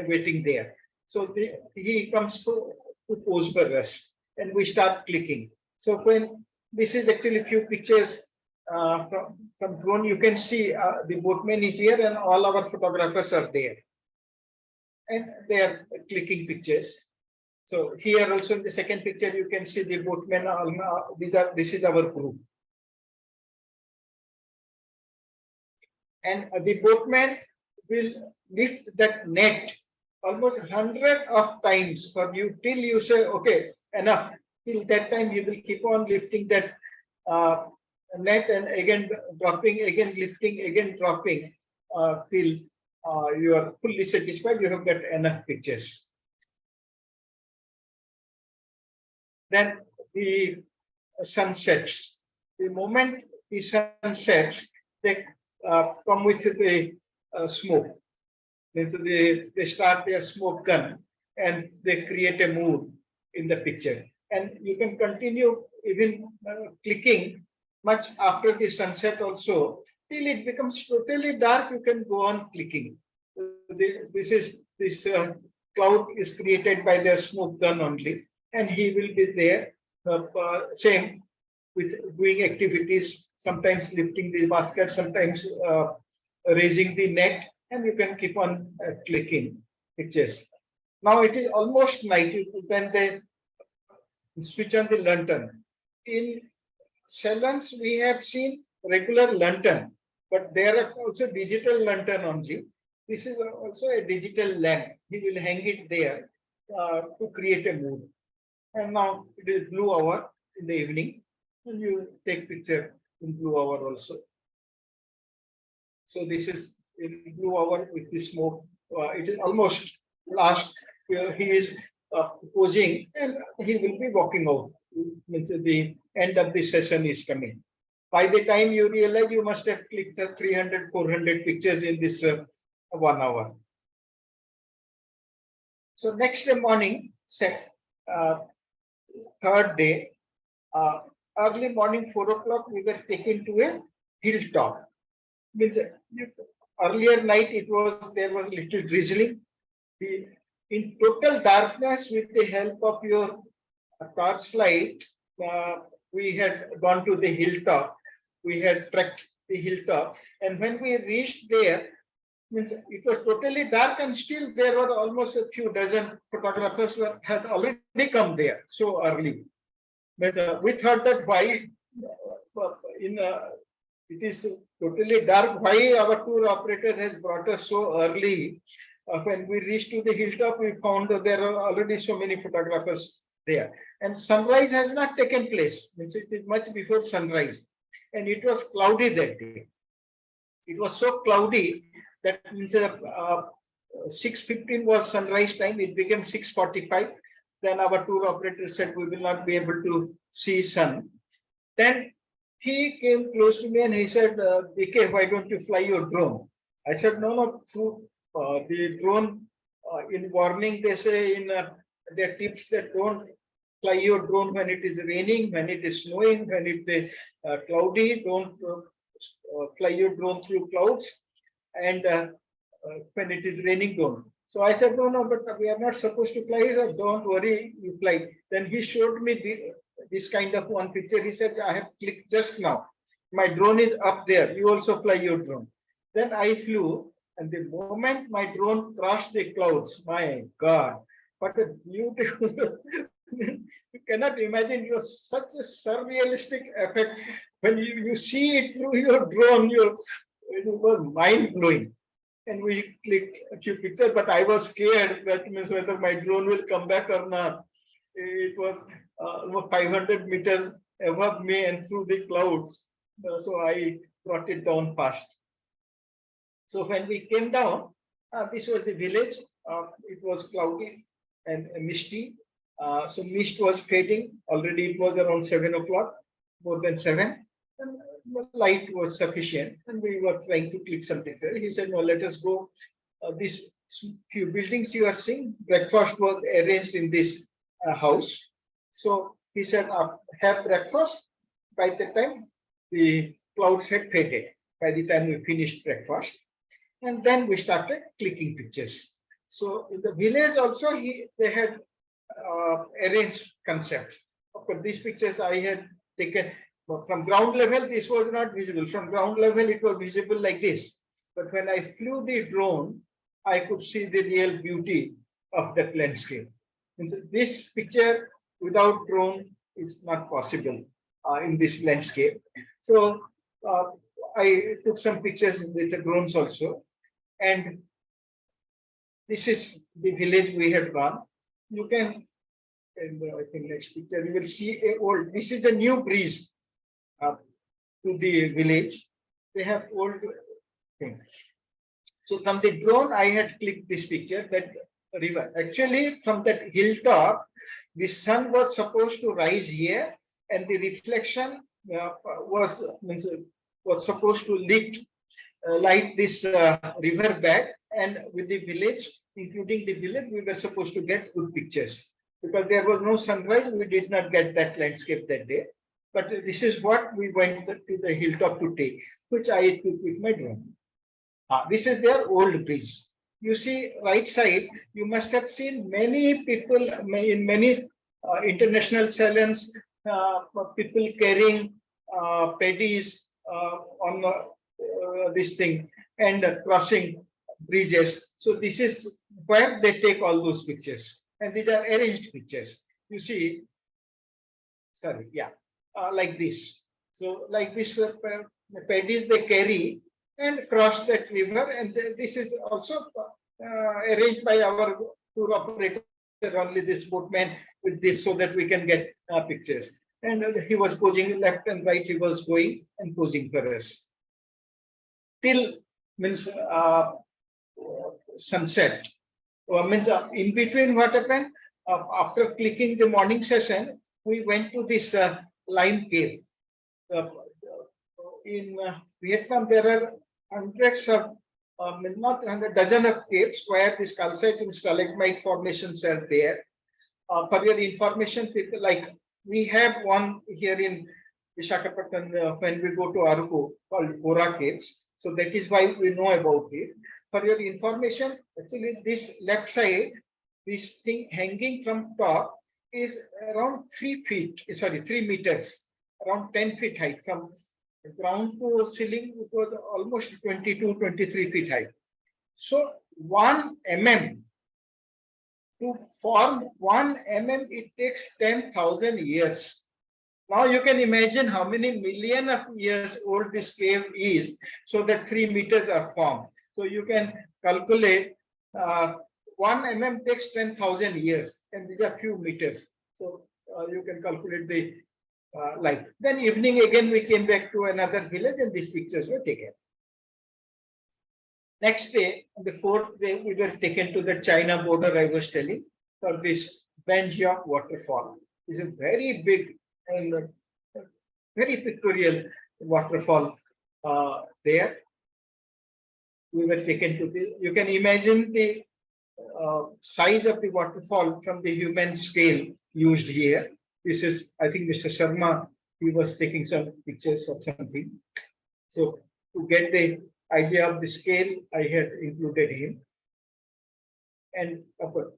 waiting there. So he comes to pose for us and we start clicking. So when this is actually few pictures from drone. You can see the boatman is here and all our photographers are there. And they are clicking pictures. So here also in the second picture, you can see the boatmen. This is our group. And the boatman will lift that net almost 100 of times for you till you say, okay, enough. Till that time, you will keep on lifting that net and again dropping, again lifting, again dropping till you are fully satisfied. You have got enough pictures. Then the sunsets. The moment the sun sets, they come with the smoke. They start their smoke gun and they create a mood in the picture. And you can continue even clicking much after the sunset also till it becomes totally dark. You can go on clicking. This cloud is created by the smoke gun only, and he will be there. Same with doing activities. Sometimes lifting the basket, sometimes raising the net, and you can keep on clicking pictures. Now it is almost night. Then they switch on the lantern. In salons, we have seen regular lantern, but there are also digital lantern only. This is also a digital lamp. He will hang it there to create a mood. And now it is blue hour in the evening, and you take picture in blue hour also. So this is in blue hour with the smoke. It is almost last. He is posing and he will be walking out. Means the end of the session is coming. By the time you realize, you must have clicked the 300, 400 pictures in this 1 hour. So next day morning, third day, early morning 4 o'clock, we were taken to a hilltop. Means earlier night there was little drizzling. In total darkness, with the help of your torchlight, we had gone to the hilltop. We had trekked the hilltop, and when we reached there, means it was totally dark, and still there were almost a few dozen photographers had already come there so early. But we thought that why it is totally dark, why our tour operator has brought us so early. When we reached to the hilltop, we found that there are already so many photographers there. And sunrise has not taken place. Means it is much before sunrise. And it was cloudy that day. It was so cloudy that means 6:15 was sunrise time. It became 6:45. Then our tour operator said we will not be able to see sun. Then he came close to me and he said, BK, why don't you fly your drone? I said, no, through the drone, in warning, they say in their tips that don't fly your drone when it is raining, when it is snowing, when it is cloudy, don't fly your drone through clouds, and when it is raining, don't. So I said, no, but we are not supposed to fly. He said, don't worry, you fly. Then he showed me this kind of one picture. He said, I have clicked just now. My drone is up there. You also fly your drone. Then I flew, and the moment my drone crossed the clouds, my God, what a beautiful, you cannot imagine. It was such a surrealistic effect. When you see it through your drone, it was mind-blowing. And we clicked a few pictures, but I was scared. That means whether my drone will come back or not. It was almost 500 meters above me and through the clouds. So I brought it down fast. So when we came down, this was the village. It was cloudy and misty. So mist was fading. Already it was around 7 o'clock, more than 7. And the light was sufficient, and we were trying to click something there. He said, no, let us go. These few buildings you are seeing, breakfast was arranged in this house. So he said, have breakfast. By the time the clouds had faded, by the time we finished breakfast, and then we started clicking pictures. So in the village also, they had arranged concepts. Of course, these pictures I had taken from ground level. This was not visible. From ground level, it was visible like this. But when I flew the drone, I could see the real beauty of that landscape. And so this picture without drone is not possible in this landscape. So I took some pictures with the drones also. And this is the village we have gone. You can, and I think next picture, you will see a old, this is a new breeze to the village. They have old thing. So from the drone, I had clicked this picture, that river. Actually, from that hilltop, the sun was supposed to rise here, and the reflection was supposed to light this river back, and with the village, including the village, we were supposed to get good pictures. Because there was no sunrise, we did not get that landscape that day. But this is what we went to the hilltop to take, which I took with my drone. This is their old bridge. You see, right side, you must have seen many people in many international salons, people carrying paddies on this thing and crossing bridges. So this is where they take all those pictures. And these are arranged pictures. You see, sorry, yeah, like this. So like this, paddies they carry and cross that river, and this is also arranged by our tour operator, only this boatman with this, so that we can get pictures. And he was posing left and right, he was going and posing for us. Till means sunset. Means in between what happened, after clicking the morning session, we went to this lime cave. In Vietnam, there are hundreds of, not 100, dozen of caves where these calcite and stalagmite formations are there. For your information, people, like we have one here in Visakhapatnam when we go to Aruku called Bora Caves. So that is why we know about it. For your information, actually this left side, this thing hanging from top is around 3 meters, around 10 feet height. From ground to ceiling, it was almost 22, 23 feet high. So 1 mm, to form 1 mm, it takes 10,000 years. Now you can imagine how many million of years old this cave is, so that 3 meters are formed. So you can calculate 1 mm takes 10,000 years, and these are few meters. So you can calculate the light. Then evening again we came back to another village, and these pictures were taken. Next day, the 4th day, we were taken to the China border I was telling, for this Banjiak waterfall. It's a very big and very pictorial waterfall there. We were taken to the, you can imagine the size of the waterfall from the human scale used here. This is, I think, Mr. Sharma, he was taking some pictures of something. So to get the idea of the scale, I had included him. And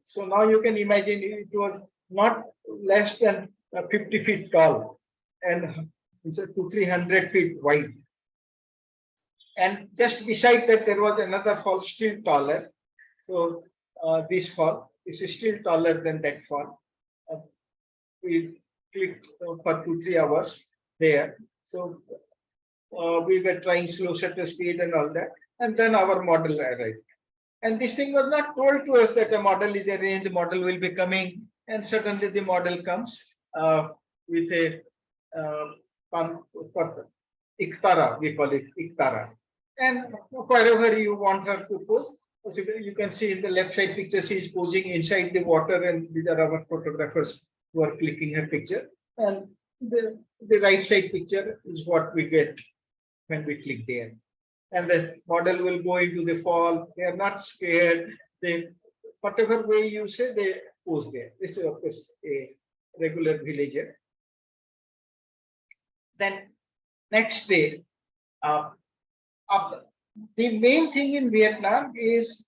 so now you can imagine it was not less than 50 feet tall, and it's 200-300 feet wide. And just beside that, there was another fall still taller. So this fall is still taller than that fall. We clicked for 2-3 hours there. So we were trying slow shutter speed and all that, and then our model arrived. And this thing was not told to us that a model is arranged, the model will be coming, and suddenly the model comes with a iktara, we call it iktara. And wherever you want her to pose, you can see in the left side picture, she is posing inside the water, and these are our photographers who are clicking her picture. And the right side picture is what we get when we click there. And the model will go into the fall. They are not scared. They, whatever way you say, they pose there. This is, of course, a regular villager. Then next day, the main thing in Vietnam is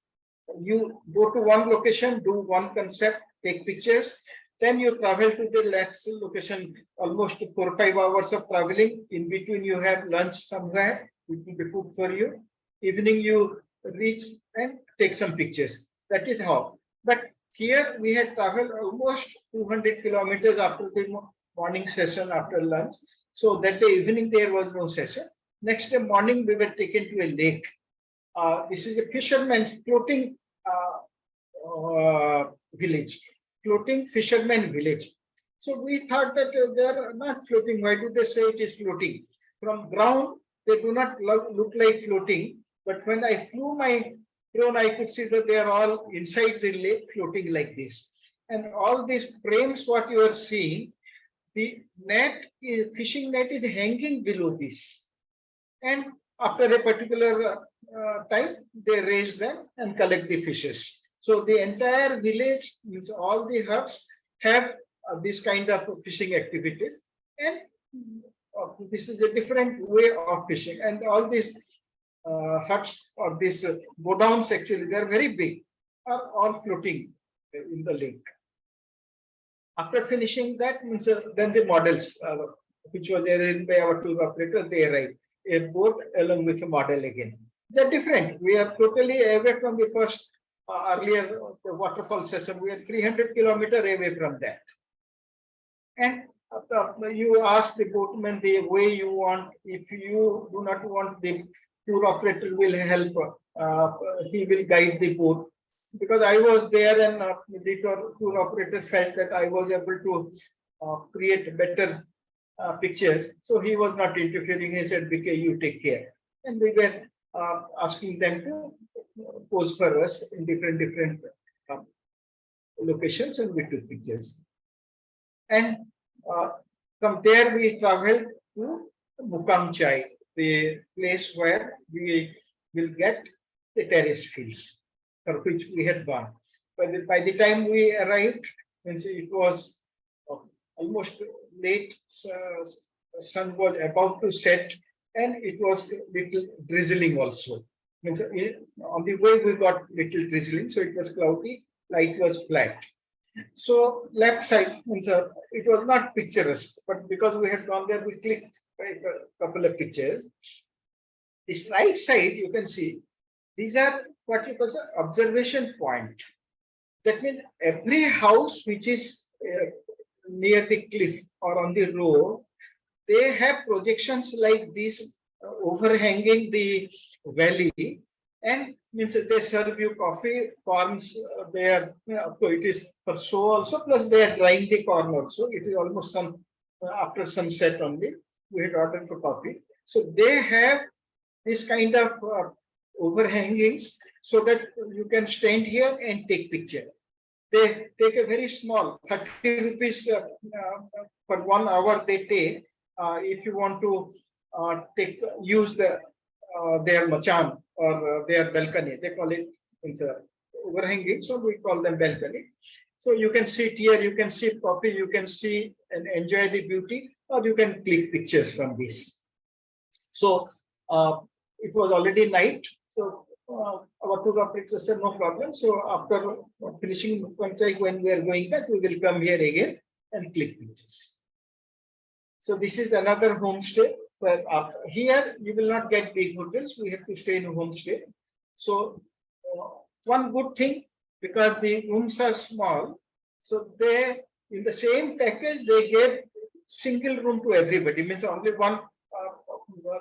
you go to one location, do one concept, take pictures, Then you travel to the next location, almost 4 or 5 hours of traveling. In between, you have lunch somewhere, it will be cooked for you. Evening, you reach and take some pictures. That is how. But here we had traveled almost 200 kilometers after the morning session, after lunch. So that day evening, there was no session. Next day morning, we were taken to a lake. This is a fisherman's floating village, floating fisherman village. So we thought that they are not floating. Why do they say it is floating? From ground, they do not look like floating. But when I flew my drone, I could see that they are all inside the lake floating like this. And all these frames, what you are seeing, the net, fishing net is hanging below this. And after a particular time, they raise them and collect the fishes. So the entire village, means all the huts, have this kind of fishing activities. And this is a different way of fishing. And all these huts or these godowns, actually, they are very big, are all floating in the lake. After finishing that, means then the models, which were there in by our tour operator, they arrived. A boat along with a model again. They're different. We are totally away from the first earlier the waterfall session. We are 300 kilometers away from that. And you ask the boatman the way you want. If you do not want, the tour operator will help. He will guide the boat. Because I was there and the tour operator felt that I was able to create better pictures. So he was not interfering. He said, "BK, you take care." And we were asking them to pose for us in different locations, and we took pictures. And from there we traveled to Mukam Chai, the place where we will get the terrace fields for which we had gone. By the time we arrived, means it was almost late, sun was about to set, and it was little drizzling also. Means on the way we got little drizzling, so it was cloudy, light was flat. So left side means it was not picturesque, but because we had gone there, we clicked a couple of pictures. This right side, you can see, these are what you call observation point. That means every house which is near the cliff or on the road, they have projections like this overhanging the valley, and means they serve you coffee, corns there. So it is for show also, plus they are drying the corn also. It is almost after sunset only. We had ordered for coffee. So they have this kind of overhangings so that you can stand here and take picture. They take a very small 30 rupees for 1 hour they take. If you want to use their machan or their balcony, they call it overhanging, so we call them balcony. So you can sit here, you can sip coffee, you can see and enjoy the beauty, or you can click pictures from this. So it was already night, so our tour operator said no problem. So after finishing when we are going back, we will come here again and click pictures. So this is another homestay. But here you will not get big hotels. We have to stay in a homestay. So one good thing, because the rooms are small, so they in the same package they gave single room to everybody. Means only one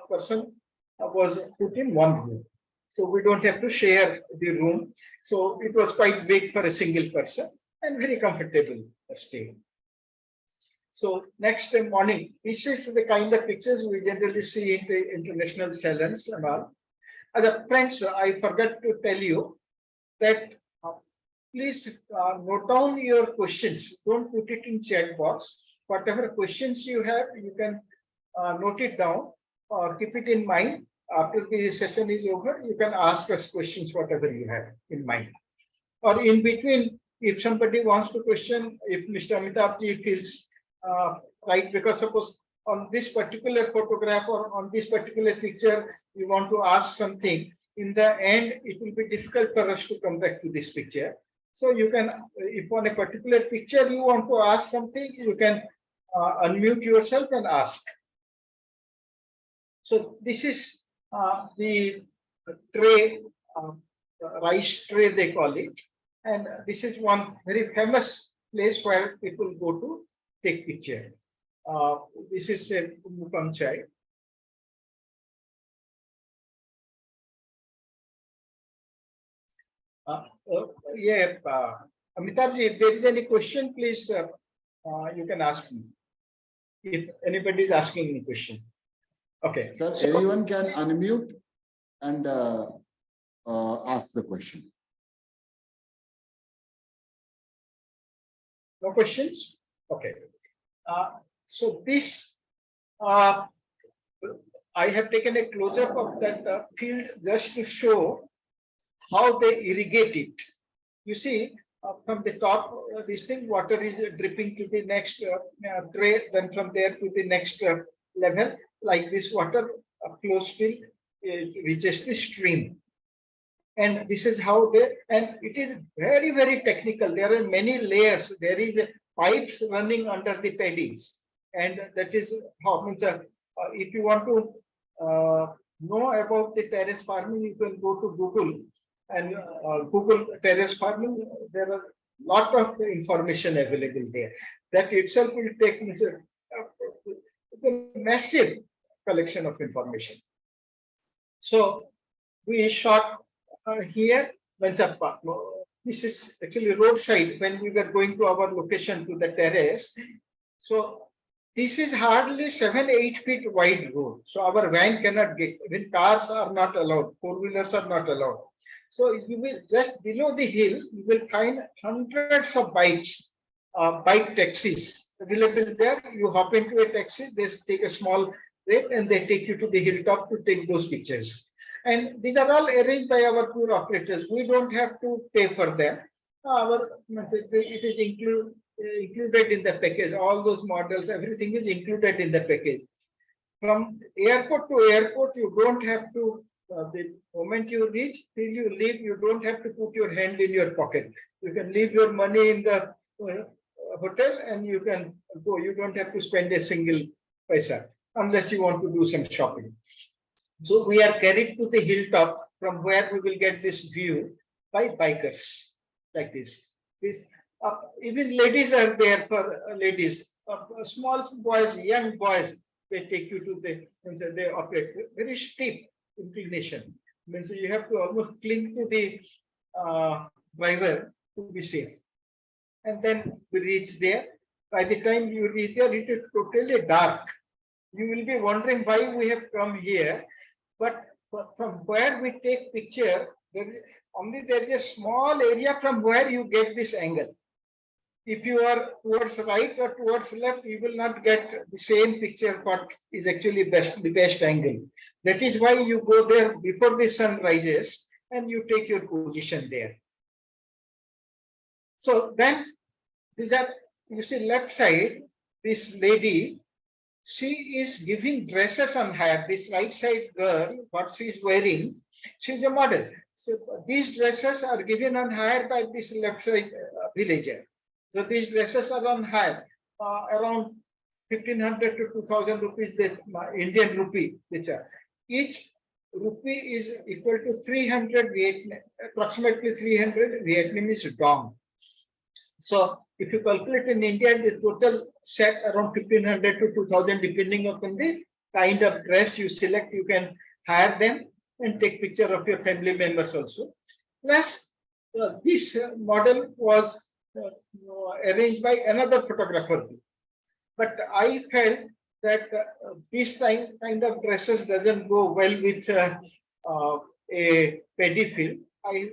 person was put in one room. So we don't have to share the room. So it was quite big for a single person and very comfortable stay. So next morning, this is the kind of pictures we generally see in the international salons and all. Friends, I forgot to tell you that please note down your questions. Don't put it in chat box. Whatever questions you have, you can note it down or keep it in mind. After the session is over, you can ask us questions, whatever you have in mind. Or in between, if somebody wants to question, if Mr. Amitabh ji feels right, because suppose on this particular photograph or on this particular picture, you want to ask something, in the end, it will be difficult for us to come back to this picture. So you can, if on a particular picture you want to ask something, you can unmute yourself and ask. So this is the tray, rice tray they call it. And this is one very famous place where people go to take picture. This is a Panchayat. Yeah, Amitabh ji, if there is any question, please you can ask me. If anybody is asking any question. Okay. Sir, anyone can unmute and ask the question. No questions? Okay. So this, I have taken a close-up of that field just to show how they irrigate it. You see, from the top, this thing, water is dripping to the next tray, then from there to the next level, like this water flows till it reaches the stream. And this is how they, and it is very, very technical. There are many layers. There is pipes running under the paddies. And that is how, means, if you want to know about the terrace farming, you can go to Google and Google terrace farming. There are a lot of information available there. That itself will take a massive collection of information. So we shot here, this is actually roadside when we were going to our location to the terrace. So this is hardly 7-8 feet wide road. So our van cannot get, when cars are not allowed, four-wheelers are not allowed. So you will just below the hill, you will find hundreds of bikes, bike taxis available there. You hop into a taxi, they take a small rate and they take you to the hilltop to take those pictures. And these are all arranged by our tour operators. We don't have to pay for them. It is included in the package. All those models, everything is included in the package. From airport to airport, you don't have to, the moment you reach, till you leave, you don't have to put your hand in your pocket. You can leave your money in the hotel and you can go. You don't have to spend a single paisa unless you want to do some shopping. So we are carried to the hilltop from where we will get this view by bikers like this. Even ladies are there for ladies. Small boys, young boys, they take you to the, they operate very steep inclination. Means you have to almost cling to the driver to be safe. And then we reach there. By the time you reach there, it is totally dark. You will be wondering why we have come here. But from where we take picture, there is a small area from where you get this angle. If you are towards right or towards left, you will not get the same picture what is actually the best angle. That is why you go there before the sun rises and you take your position there. So then these are, you see left side, this lady, she is giving dresses on hire. This right side girl, what she is wearing, she is a model. So these dresses are given on hire by this left side villager. So these dresses are on hire, around 1,500 to 2,000 rupees, the Indian rupee. Each rupee is equal to 300 approximately 300 Vietnamese dong. So if you calculate in India, the total set around 1,500 to 2,000, depending upon the kind of dress you select, you can hire them and take picture of your family members also. Plus, this model was arranged by another photographer. But I felt that this kind of dresses doesn't go well with a paddy field.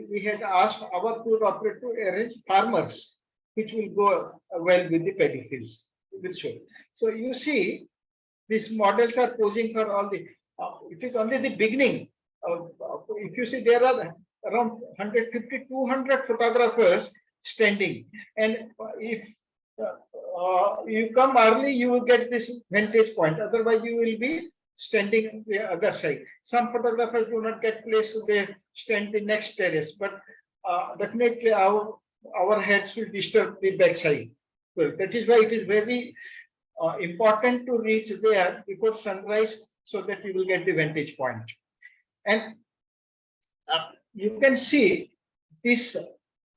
We had asked our tour operator to arrange farmers, which will go well with the paddy fields. Will show. So you see, these models are posing for all the. It is only the beginning. If you see, there are around 150, 200 photographers standing, and if you come early, you will get this vantage point. Otherwise, you will be standing on the other side. Some photographers do not get place, so they stand the next terrace. But definitely, our our heads will disturb the backside. Well, that is why it is very important to reach there before sunrise so that you will get the vantage point. And you can see this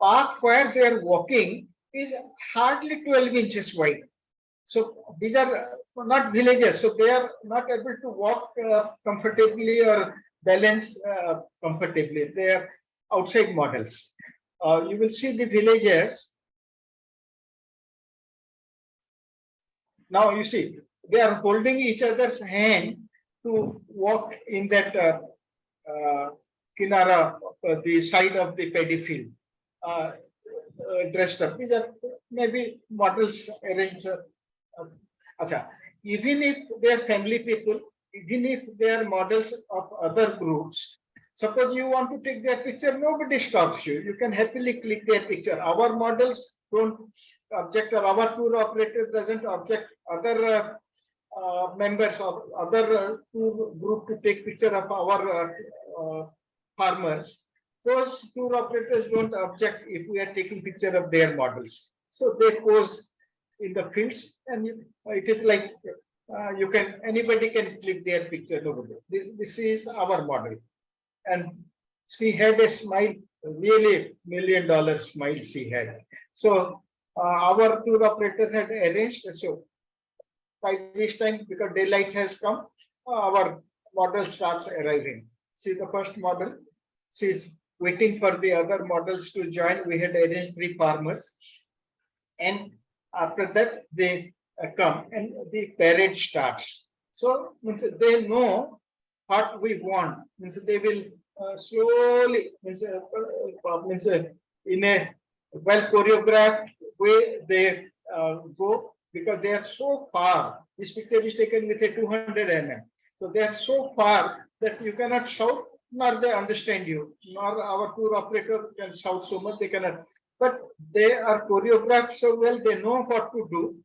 path where they are walking is hardly 12 inches wide. So these are not villagers, so they are not able to walk comfortably or balance comfortably. They are outside models. You will see the villagers. Now you see, they are holding each other's hand to walk in that kinara, the side of the paddy field, dressed up. These are maybe models arranged. Even if they are family people, even if they are models of other groups, suppose you want to take their picture, nobody stops you. You can happily click their picture. Our models don't object, or our tour operator doesn't object other members of other tour group to take picture of our farmers. Those tour operators don't object if we are taking picture of their models. So they pose in the fields, and it is like you can, anybody can click their picture. Nobody. This is our model, and she had a smile, really $1 million smile she had. So our tour operator had arranged. So by this time, because daylight has come, our model starts arriving. See the first model. She's waiting for the other models to join. We had arranged 3 farmers, and after that they come and the parade starts. So means they know what we want. Means they will slowly means in a well choreographed way they go, because they are so far. This picture is taken with a 200 mm. So they are so far that you cannot shout, nor they understand you, nor our tour operator can shout so much, they cannot. But they are choreographed so well, they know what to do.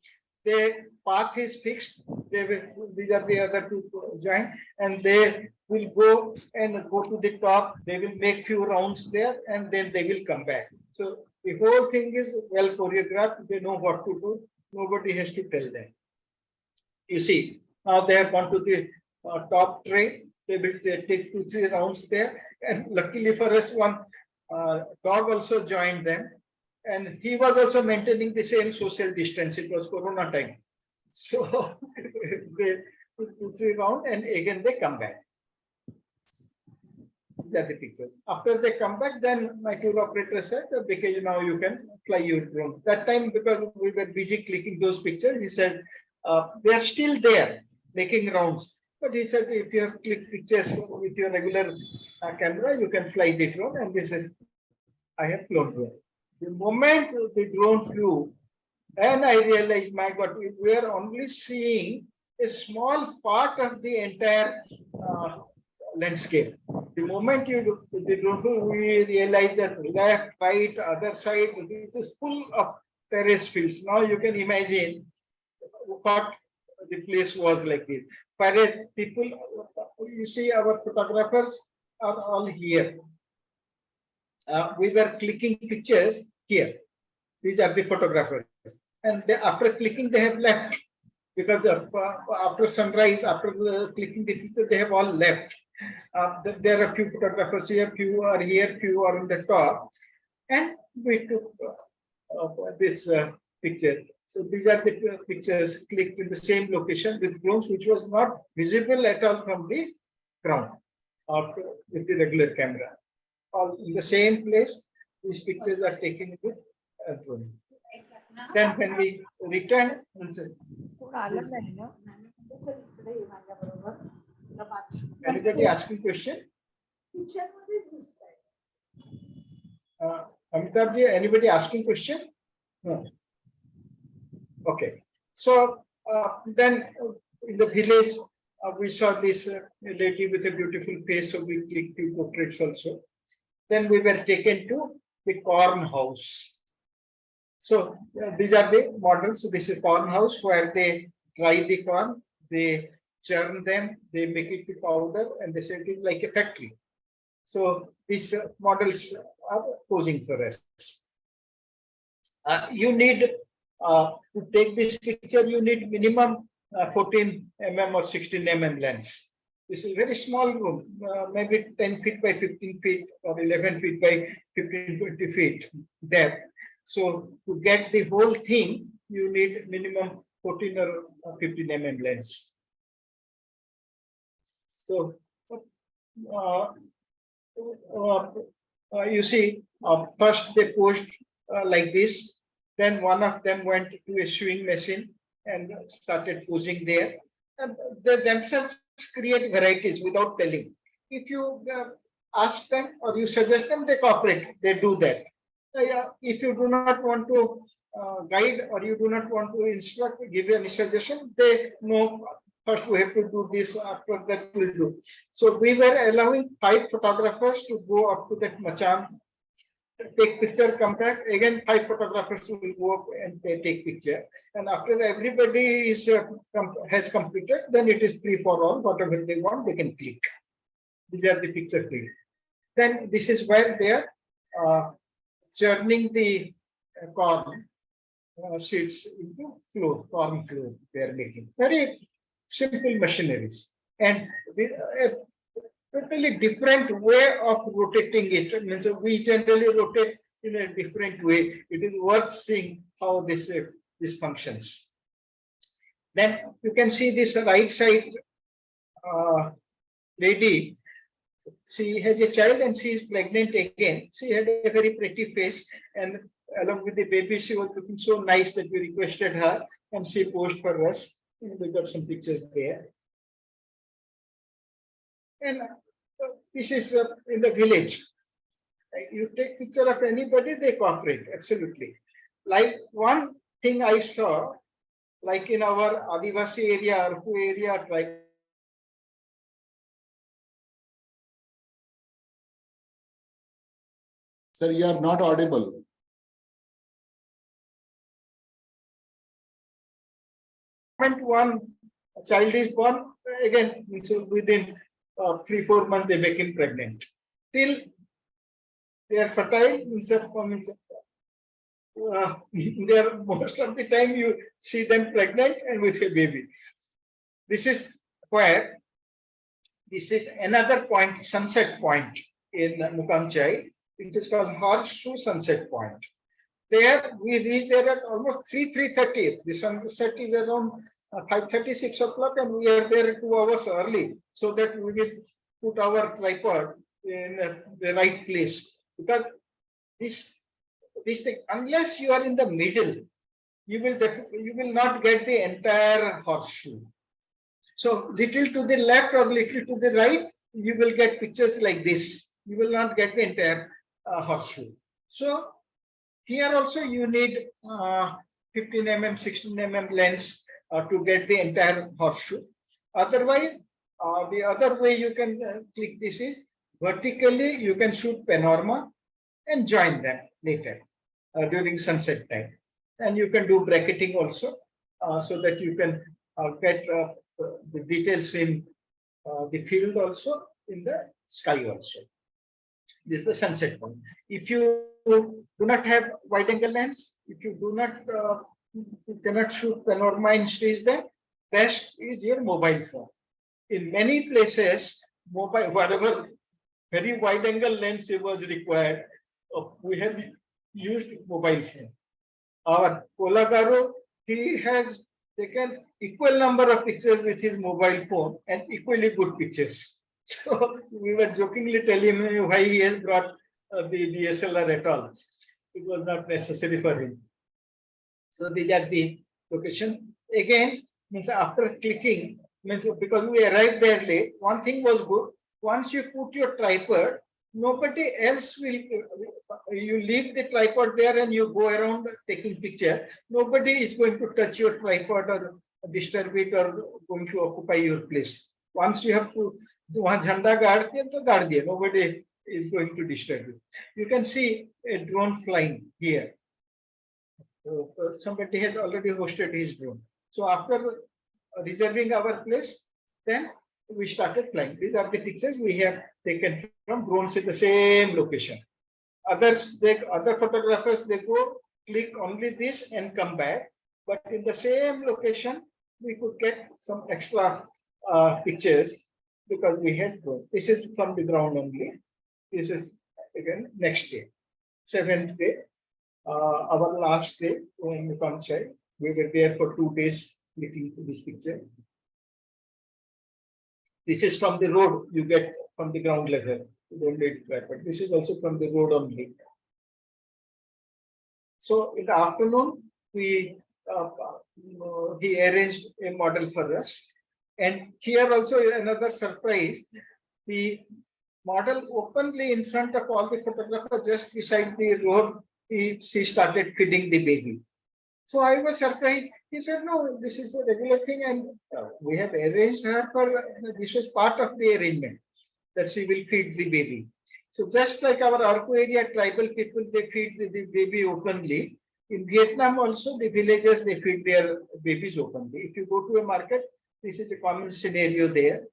The path is fixed. They will, these are the other 2 join, and they will go to the top. They will make few rounds there, and then they will come back. So the whole thing is well choreographed. They know what to do. Nobody has to tell them. You see, now they have gone to the top tray. They will take 2-3 rounds there, and luckily for us, one dog also joined them, and he was also maintaining the same social distance. It was Corona time, so they took 2-3 rounds, and again they come back. These are the pictures. After they come back, then my tour operator said, because now you can fly your drone. That time, because we were busy clicking those pictures, he said they are still there making rounds. But he said, if you have clicked pictures with your regular camera, you can fly the drone. And this is, I have flown drone. The moment the drone flew, and I realized, my God, we are only seeing a small part of the entire landscape. The moment the drone flew, we realized that left, right, other side, it is full of terrace fields. Now you can imagine what the place was like this. Whereas people, you see, our photographers are all here. We were clicking pictures here. These are the photographers, and after clicking, they have left, because after sunrise, after clicking the picture, they have all left. There are few photographers here, few are here, few are on the top, and we took this picture. So these are the pictures clicked in the same location with drones, which was not visible at all from the ground or with the regular camera. All in the same place, these pictures are taken with a drone. Then when we return, anybody asking question? Amitabh ji, anybody asking question? No. Okay. So then in the village, we saw this lady with a beautiful face, so we clicked the portraits also. Then we were taken to the corn house. So these are the models. So this is corn house where they dry the corn, they churn them, they make it to powder, and they say it is like a factory. So these models are posing for us. You need to take this picture, you need minimum 14 mm or 16 mm lens. This is a very small room, maybe 10 feet by 15 feet or 11 feet by 15, 20 feet depth. So to get the whole thing, you need minimum 14 or 15 mm lens. So you see, first they posed like this. Then one of them went to a sewing machine and started posing there. And they themselves create varieties without telling. If you ask them or you suggest them, they cooperate. They do that. If you do not want to guide or you do not want to instruct, give any suggestion, they know first we have to do this, after that we'll do. So we were allowing 5 photographers to go up to that machan, take picture, come back. Again, 5 photographers will go up and they take picture. And after everybody is has completed, then it is free for all. Whatever they want, they can click. These are the picture click. Then this is where they are churning the corn seeds into flour, corn flour they are making. Very simple machineries. And a totally different way of rotating it. It means we generally rotate in a different way. It is worth seeing how this functions. Then you can see this right side lady. She has a child and she is pregnant again. She had a very pretty face, and along with the baby, she was looking so nice that we requested her and she posed for us. We got some pictures there. And this is in the village. You take picture of anybody, they cooperate, absolutely. Like one thing I saw, like in our Adivasi area, Arku area, like Sir, you are not audible. One child is born, again, so within 3-4 months they become pregnant. Till they are fertile, they are most of the time you see them pregnant and with a baby. This is where this is another point, sunset point in Mukamchai. It is called Horseshoe Sunset Point. There we reached there at almost 3:30. The sunset is around 5:30, 6 o'clock, and we are there 2 hours early so that we will put our tripod in the right place. Because this thing, unless you are in the middle, you will not get the entire horseshoe. So little to the left or little to the right, you will get pictures like this. You will not get the entire horseshoe. So here also you need 15 mm, 16 mm lens to get the entire horseshoe. Otherwise, the other way you can click this is vertically. You can shoot panorama and join them later during sunset time. And you can do bracketing also so that you can get the details in the field also, in the sky also. This is the sunset point. If you do not have wide angle lens, if you do not, you cannot shoot panorama and stage them, best is your mobile phone. In many places, mobile, whatever very wide angle lens was required, we have used mobile phone. Our Kolagaru, he has taken equal number of pictures with his mobile phone and equally good pictures. So we were jokingly telling him why he has brought the DSLR at all. It was not necessary for him. So these are the location. Again, means after clicking, means because we arrived there late, one thing was good. Once you put your tripod, nobody else will, you leave the tripod there and you go around taking picture. Nobody is going to touch your tripod or disturb it or going to occupy your place. Once you have to do a jhanda guard, nobody is going to disturb you. You can see a drone flying here. So, somebody has already hosted his drone. So after reserving our place, then we started flying. These are the pictures we have taken from drones in the same location. Others, other photographers, they go click only this and come back. But in the same location, we could get some extra pictures because we had drone. This is from the ground only. This is again next day, 7th day, our last day in Panchayat. We were there for 2 days looking to this picture. This is from the road you get from the ground level. You don't need that, but this is also from the road only. So in the afternoon, he arranged a model for us. And here also another surprise. The model openly in front of all the photographers, just beside the road, she started feeding the baby. So I was surprised. He said, no, this is a regular thing, and we have arranged her for, this was part of the arrangement, that she will feed the baby. So just like our Arco area tribal people, they feed the baby openly. In Vietnam also, the villagers, they feed their babies openly. If you go to a market, this is a common scenario there.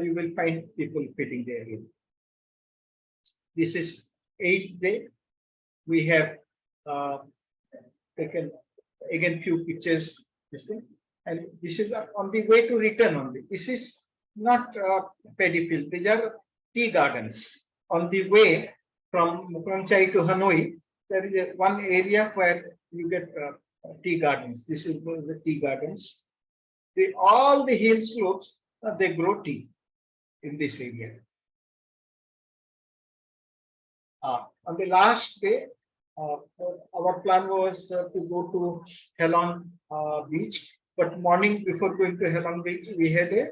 You will find people feeding their baby. This is 8th day. We have taken again few pictures, this thing, and this is on the way to return only. This is not paddy field. These are tea gardens. On the way from Chai to Hanoi, there is one area where you get tea gardens. This is the tea gardens. All the hill slopes, they grow tea in this area. On the last day, our plan was to go to Halong beach, but morning before going to Halong beach, we had a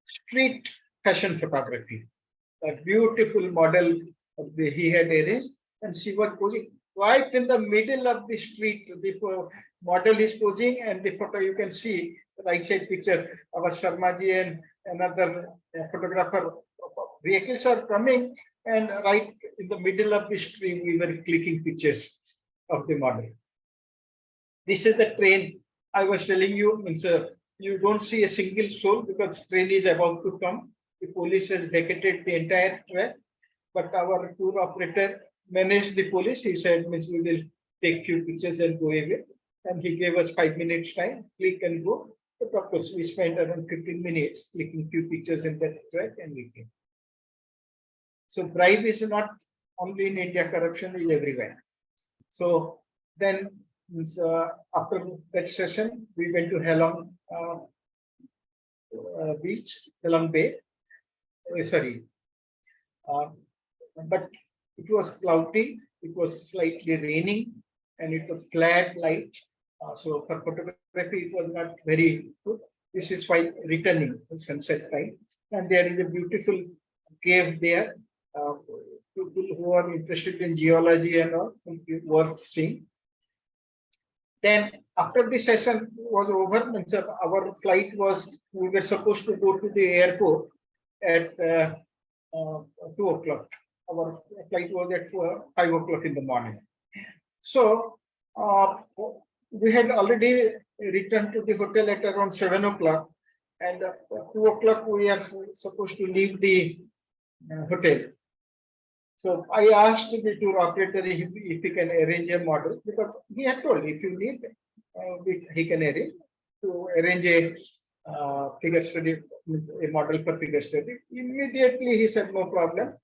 street fashion photography. A beautiful model he had arranged, and she was posing right in the middle of the street. The model is posing, and the photo you can see the right side picture. Our Sharmaji and another photographer vehicles are coming, and right in the middle of the stream, we were clicking pictures of the model. This is the train I was telling you. Means you don't see a single soul because train is about to come. The police has vacated the entire track, but our tour operator managed the police. He said, "Means we will take few pictures and go away." And he gave us 5 minutes time, click and go. But of course, we spent around 15 minutes clicking few pictures in that track, and we came. So bribe is not only in India, corruption is everywhere. So then after that session, we went to Halong beach, Halong Bay. But it was cloudy, it was slightly raining, and it was flat light. So for photography, it was not very good. This is why returning sunset time. And there is a beautiful cave there. People who are interested in geology and all, worth seeing. Then after the session was over, our flight was, we were supposed to go to the airport at 2 o'clock. Our flight was at 5 o'clock in the morning. So we had already returned to the hotel at around 7 o'clock, and 2 o'clock we are supposed to leave the hotel. So I asked the tour operator if he can arrange a model, because he had told if you need, he can arrange a figure study, a model for figure study. Immediately he said no problem.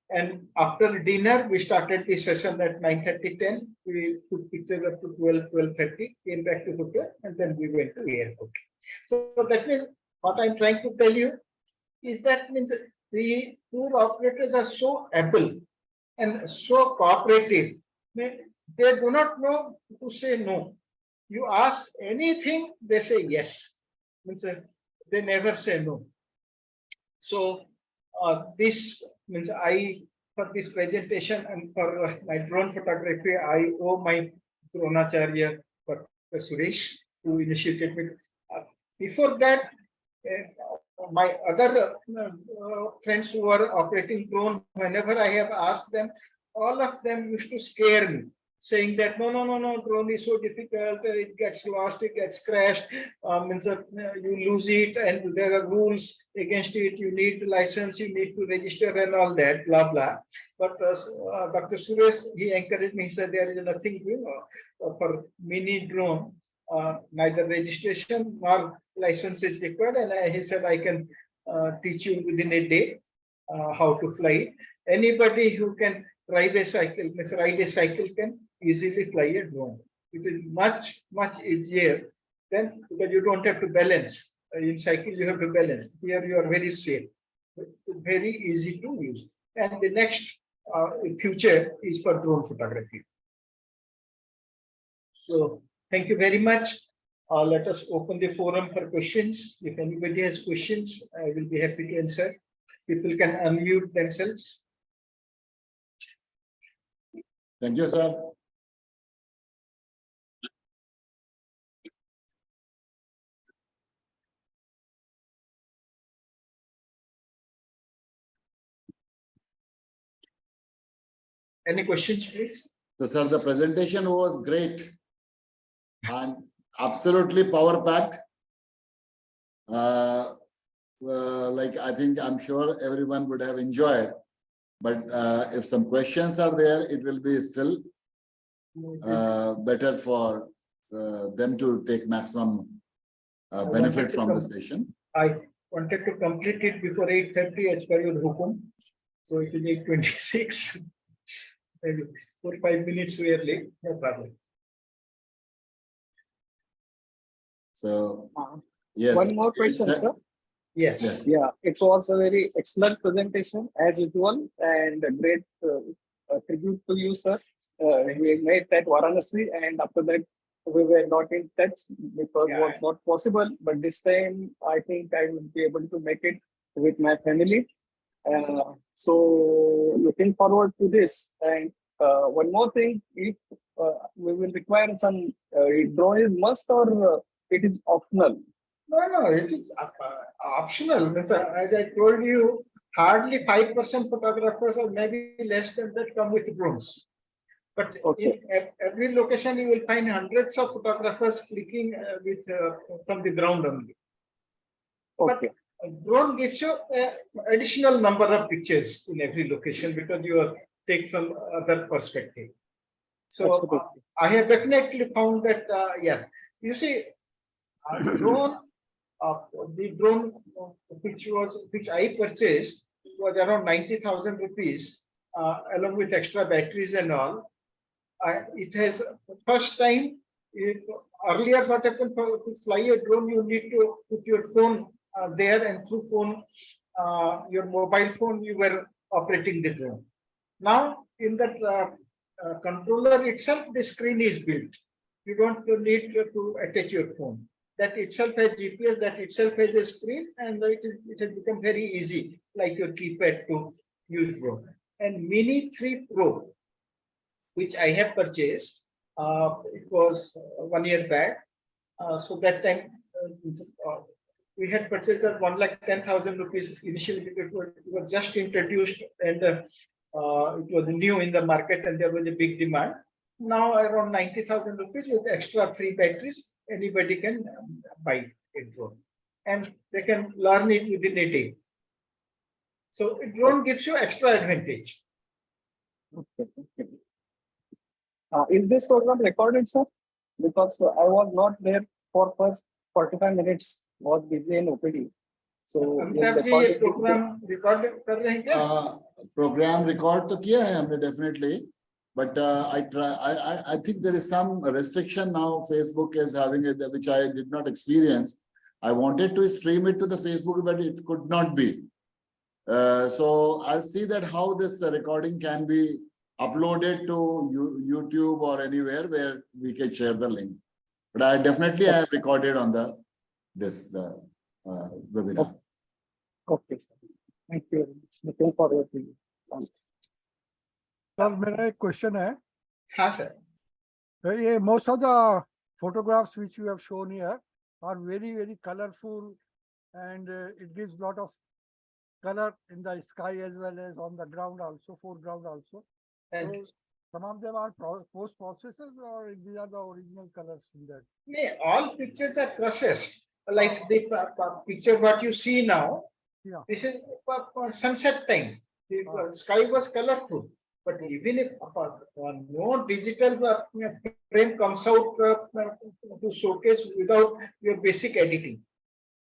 And after dinner, we started the session at 9:30, 10. We took pictures up to 12, 12:30, came back to hotel, and then we went to the airport. So that means what I'm trying to tell you is that means the tour operators are so able and so cooperative. They do not know to say no. You ask anything, they say yes. Means they never say no. So this means for this presentation and for my drone photography, I owe my Dronacharya Suresh, who initiated me. Before that, my other friends who are operating drone, whenever I have asked them, all of them used to scare me. saying that no, drone is so difficult, it gets lost, it gets crashed, you lose it, and there are rules against it. You need license, you need to register, and all that, blah blah. But Dr. Suresh, he encouraged me. He said there is nothing, for mini drone. Neither registration nor license is required, and he said I can teach you within a day how to fly. Anybody who can ride a cycle can easily fly a drone. It is much easier than, because you don't have to balance. In cycle you have to balance. Here you are very safe. It's very easy to use. And the next future is for drone photography. So thank you very much. Let us open the forum for questions. If anybody has questions, I will be happy to answer. People can unmute themselves. Thank you, sir. Any questions, please? So, sir, the presentation was great and absolutely power packed. Like I think I'm sure everyone would have enjoyed, but if some questions are there, it will be still better for them to take maximum benefit from the session. I wanted to complete it before 8:30 as per your hukum. So it is 8:26. Maybe 4 or 5 minutes we are late, no problem. So yes. One more question, sir. Yes. Yes. Yeah, it was a very excellent presentation as usual, and a great tribute to you, sir. We made that Varanasi, and after that we were not in touch because it was not possible. But this time, I think I will be able to make it with my family. So looking forward to this. And one more thing, if we will require some drone is must or it is optional. No, it is optional. As I told you, hardly 5% photographers or maybe less than that come with drones. But in every location, you will find hundreds of photographers clicking with from the ground only. Okay. But drone gives you additional number of pictures in every location because you take from other perspective. So I have definitely found that yes, you see, drone. The drone which I purchased was around 90,000 rupees, along with extra batteries and all. It has first time. Earlier, what happened, to fly a drone, you need to put your phone there, and through phone, your mobile phone, you were operating the drone. Now, in that controller itself, the screen is built. You don't need to attach your phone. That itself has GPS, that itself has a screen, and it has become very easy, like your keypad, to use drone. And Mini 3 Pro, which I have purchased, it was 1 year back. So that time we had purchased at 1,10,000 rupees initially because it was just introduced and it was new in the market and there was a big demand. Now around 90,000 rupees with extra free batteries, anybody can buy a drone and they can learn it within a day. So a drone gives you extra advantage. Is this program recorded, sir? Because I was not there for first 45 minutes, was busy in OPD. So program record कर रहे हैं क्या? Program record तो किया है हमने definitely. But I think there is some restriction now. Facebook is having it, which I did not experience. I wanted to stream it to the Facebook, but it could not be. So I'll see that how this recording can be uploaded to YouTube or anywhere where we can share the link. But I definitely have recorded on the webinar. Okay, thank you. Looking forward to you. Thanks. Sir मेरा एक question है. हाँ sir. ये most of the photographs which you have shown here are very colorful, and it gives lot of color in the sky as well as on the ground also, foreground also. And so Some of them are post processes, or these are the original colors in that. No, all pictures are processed. Like the picture what you see now, Yeah. this is sunset time. The sky was colorful, but even if no digital frame comes out to showcase without your basic editing,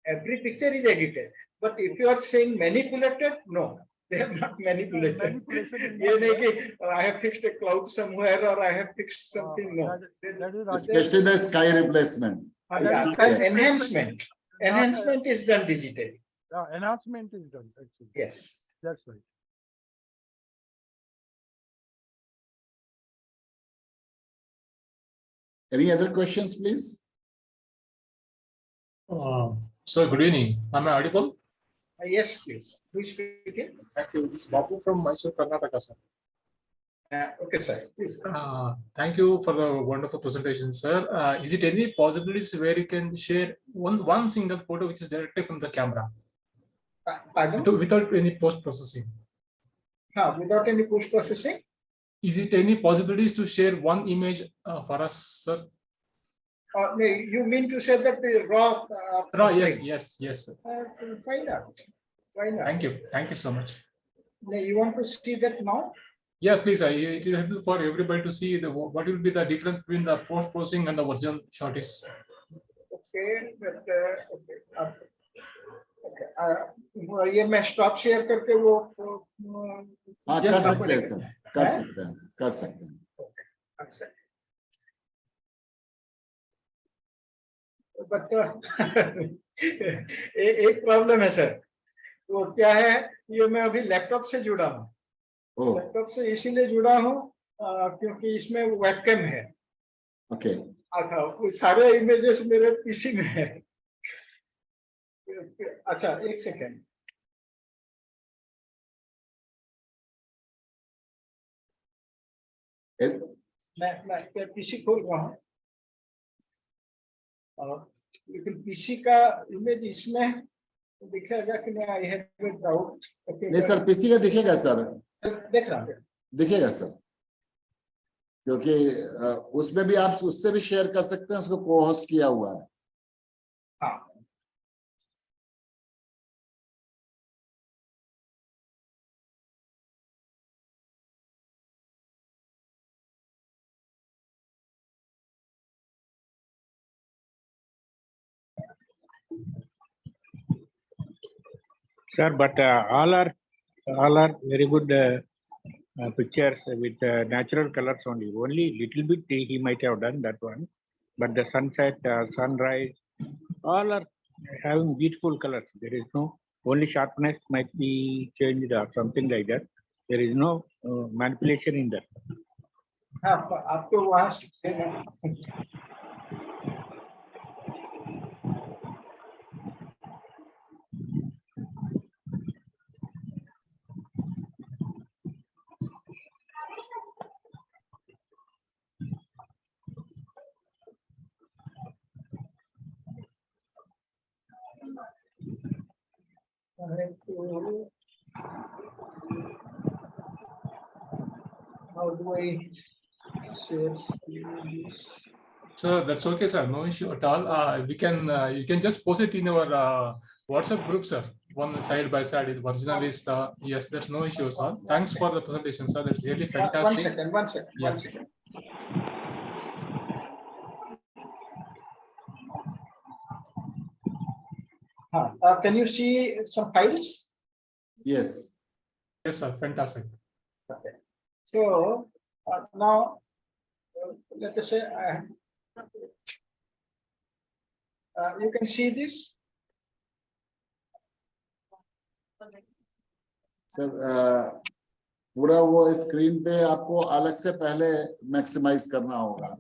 every picture is edited. But if you are saying manipulated, no, they are not manipulated. Manipulation is ये not नहीं there. कि I have fixed a cloud somewhere or I have fixed something. No, That is Especially the sky replacement. yeah, sky enhancement. Enhancement is done digitally. enhancement is done actually. Yes. That's right. Any other questions, please? Sir, good evening. Am I audible? Yes, please. Who is speaking? Thank you. This is Babu from Mysore, Karnataka, sir. Okay, sir. Please. Thank you for the wonderful presentation, sir. Is it any possibilities where you can share one single photo which is directly from the camera Pardon? without any post processing? Without any post processing? Is it any possibilities to share one image for us, sir? No, you mean to say that the raw? Raw, yes, yes, yes, sir. Why not? Why not? Thank you so much. No, you want to see that now? Yeah, please. It is helpful for everybody to see what will be the difference between the post processing and the original shot is. Okay, but okay. ये मैं stop share करके वो हाँ, Yes, कर sir. सकते हैं sir, कर सकते हैं, कर सकते हैं. अच्छा. बट एक प्रॉब्लम है सर. वो क्या है, ये मैं अभी लैपटॉप से जुड़ा हूँ. लैपटॉप से इसीलिए जुड़ा हूँ क्योंकि इसमें वेबकैम है. ओके. अच्छा, वो सारे इमेजेस मेरे पीसी में है. अच्छा, एक सेकेंड. मैं पीसी खोल रहा हूँ. लेकिन पीसी का इमेज इसमें दिखेगा कि नहीं, आई हैव अ डाउट. नहीं सर, पीसी का दिखेगा सर. देख रहा हूँ. दिखेगा सर, क्योंकि उसमें भी आप उससे भी शेयर कर सकते हैं, उसको को होस्ट किया हुआ है. हाँ. Sir, but all are very good pictures with natural colors only. Only little bit he might have done that one, but the sunset, sunrise, all are having beautiful colors. There is no only sharpness might be changed or something like that. There is no manipulation in that. हाँ, आपको वहाँ से ना. How do I share this? So that's okay, sir. No issue at all. We can you can just post it in our WhatsApp group, sir. One side by side. The original is the yes. There's no issue, sir. Thanks for the presentation, sir. That's really fantastic. One second. Yeah. One second. Can you see some files? Yes. Yes, sir. Fantastic. Okay. So now let us say you can see this. Sir पूरा वो screen पे आपको अलग से पहले maximise करना होगा.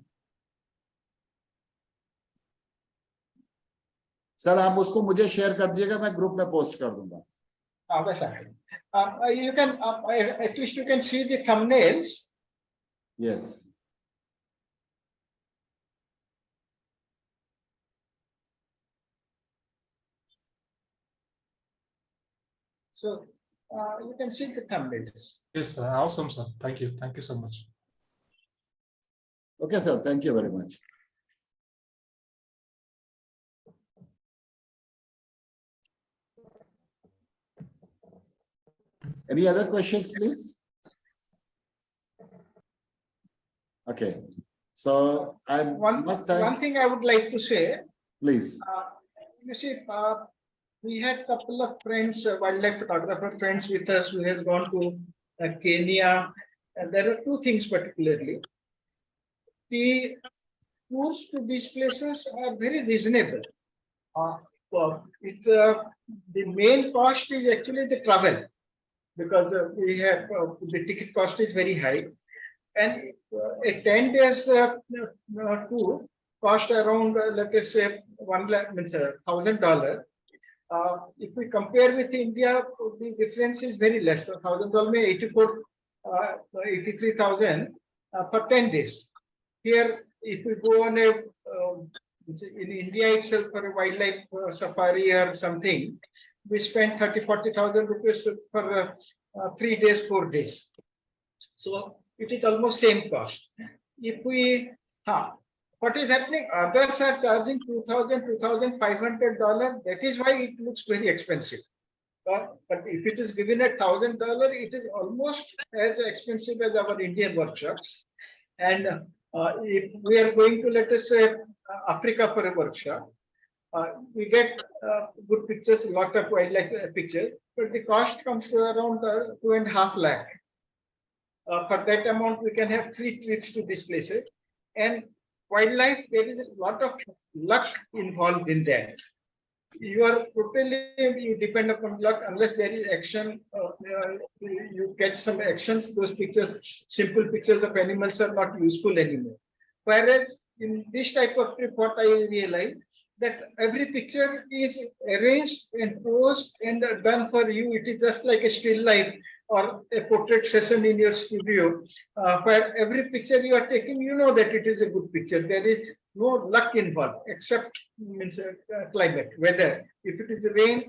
Sir आप उसको मुझे शेयर कर दीजिएगा, मैं ग्रुप में पोस्ट कर दूंगा. You can at least you can see the thumbnails. Yes. So you can see the thumbnails. Yes, sir. Awesome, sir. Thank you. Thank you so much. Okay, sir. Thank you very much. Any other questions, please? Okay. So I must thank. One thing I would like to say, Please. you see, we had couple of friends, wildlife photographer friends with us who has gone to Kenya. And there are two things particularly. The tours to these places are very reasonable. The main cost is actually the travel, because we have the ticket cost is very high, and a 10 days tour cost around let us say 1 lakh, means $1,000. If we compare with India, the difference is very less. $1,000 may 83,000 for 10 days. Here, if we go on a in India itself for a wildlife safari or something, we spend 30,000-40,000 rupees for 3 days, 4 days. So it is almost same cost. If we, what is happening? Others are charging $2,000, $2,500. That is why it looks very expensive. But if it is given at $1,000, it is almost as expensive as our Indian workshops. And if we are going to, let us say, Africa for a workshop, we get good pictures, a lot of wildlife pictures, but the cost comes to around 2.5 lakh. For that amount, we can have 3 trips to these places. And wildlife, there is a lot of luck involved in that. You are totally, you depend upon luck unless there is action. You catch some actions, those pictures, simple pictures of animals are not useful anymore. Whereas in this type of trip, what I realized, that every picture is arranged and posed and done for you. It is just like a still life or a portrait session in your studio, where every picture you are taking, you know that it is a good picture. There is no luck involved except means climate, weather. If it is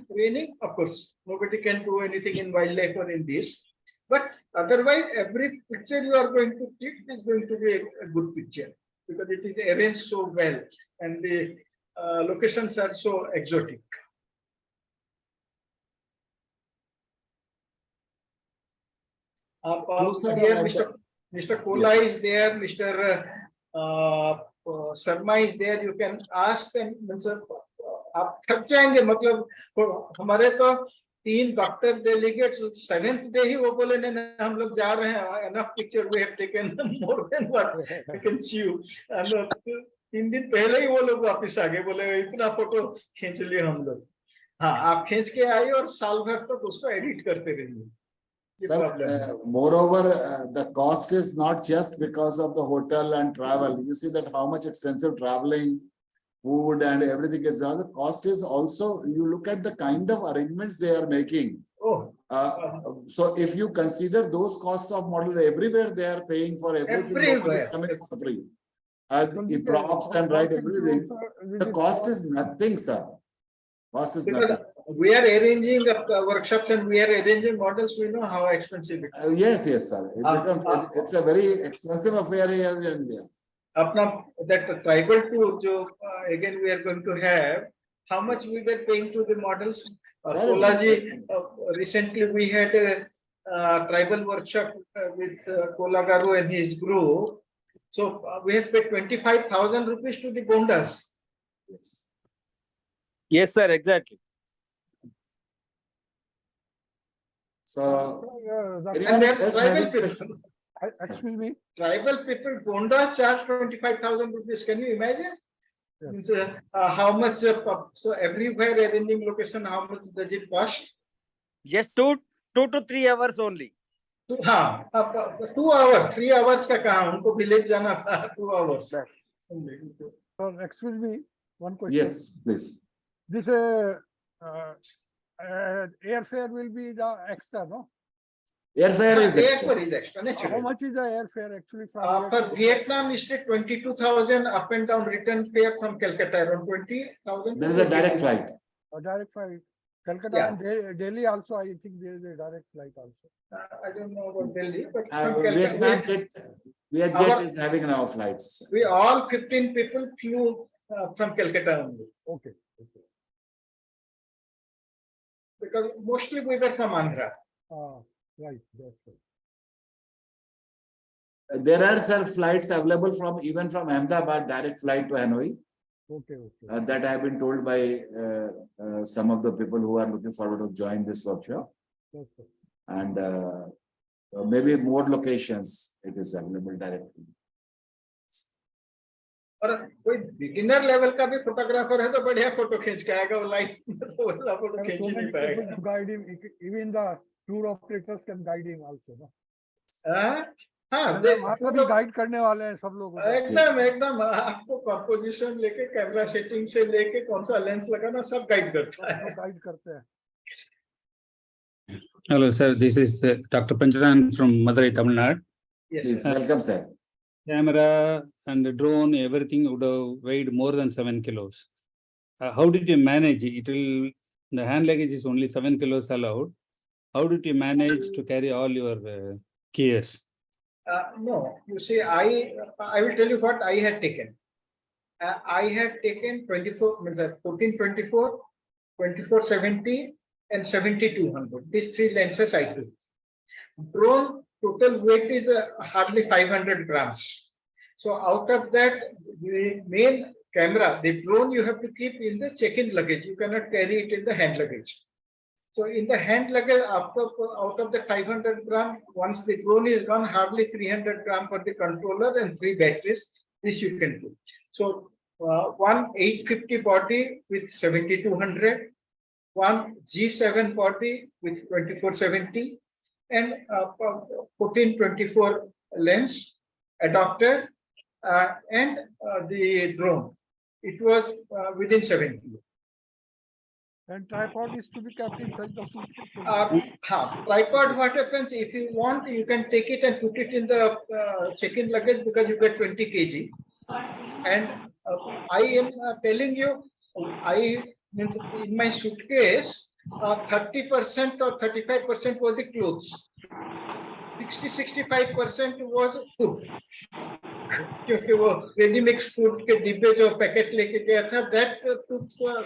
raining, of course, nobody can do anything in wildlife or in this. But otherwise, every picture you are going to take is going to be a good picture because it is arranged so well and the locations are so exotic. Here, Mr. Kola is there, Mr. Sharma is there. You can ask them. आप थक जाएंगे मतलब हमारे तो 3 doctor delegates 7th day ही वो बोले नहीं हम लोग जा रहे हैं enough picture we have taken more than what we can chew. 3 दिन पहले ही वो लोग वापस आ गए बोले इतना फोटो खींच लिए हम लोग. हाँ आप खींच के आइए और साल भर तक उसको एडिट करते रहिए. Sir, moreover, the cost is not just because of the hotel and travel. You see that how much extensive traveling, food and everything is done. The cost is also, you look at the kind of arrangements they are making. Oh. So if you consider those costs of model, everywhere they are paying for everything. Nobody is coming for free. The props and right everything. The cost is nothing, sir. Cost is nothing. We are arranging workshops and we are arranging models. We know how expensive it is. Yes, sir. It's a very expensive affair here in India. That tribal tour, again we are going to have. How much we were paying to the models? Kolaji, recently we had a tribal workshop with Kola Garu and his group. So we have paid 25,000 rupees to the Bondas. Yes. Yes, sir. Exactly. So, and then tribal people. Excuse me. Tribal people, Bondas charge 25,000 rupees. Can you imagine? Yes. Means, how much? So everywhere arranging location, how much does it cost? Just 2 to 3 hours only. 2 hours, 3 hours का कहाँ उनको village जाना था 2 hours. So, excuse me, one question. Yes, please. This airfare will be the extra, no? Airfare is extra. Airfare is extra, naturally. How much is the airfare actually from here For to Vietnam, is it 22,000 up and down return fare from Calcutta, around 20,000? There is a direct flight. a direct flight? Calcutta Yeah. and Delhi also, I think there is a direct flight also. I don't know about Delhi, but from Vietnam Calcutta, Vietjet is having now flights. we all 15 people flew from Calcutta only, Okay. Okay. because mostly we were from Andhra. Right. That's right. There are flights available even from Ahmedabad, direct flight to Hanoi. Okay. Okay. That I have been told by some of the people who are looking forward to join this workshop. That's right. And maybe more locations it is available directly. और कोई beginner level का भी photographer है तो बढ़िया photo खींच के आएगा, वो लाइव वाला फोटो खींच So ही नहीं many पाएगा. people to guide him. Even the tour operators can guide him also. No? हाँ, वहाँ पे भी गाइड करने वाले हैं सब लोग. एकदम आपको कंपोजिशन लेके, कैमरा सेटिंग से लेके कौन सा लेंस लगाना, सब गाइड करता है. गाइड करते हैं. Hello, sir. This is Dr. Panchanan from Madurai, Tamil Nadu. Yes, Please, sir. welcome, sir. Camera and the drone, everything would have weighed more than 7 kilos. How did you manage it? The hand luggage is only 7 kilos allowed. How did you manage to carry all your gears? No, you see, I will tell you what I had taken. I had taken 1424, 2470, and 7200. These three lenses I took. Drone total weight is hardly 500 grams. So out of that, the main camera, the drone you have to keep in the check-in luggage. You cannot carry it in the hand luggage. So in the hand luggage, out of the 500 gram, once the drone is gone, hardly 300 gram for the controller and 3 batteries. This you can do. So one 850 body with 7200, one G7 body with 2470, and 1424 lens adapter, and the drone. It was within 7 kilos. And tripod is to be kept inside the suitcase. Tripod, what happens, if you want, you can take it and put it in the check-in luggage, because you get 20 kg. And I am telling you, I means in my suitcase, 30% or 35% was the clothes. 60-65% was food. क्योंकि वो ready mix food के डिब्बे जो packet लेके गया था, that took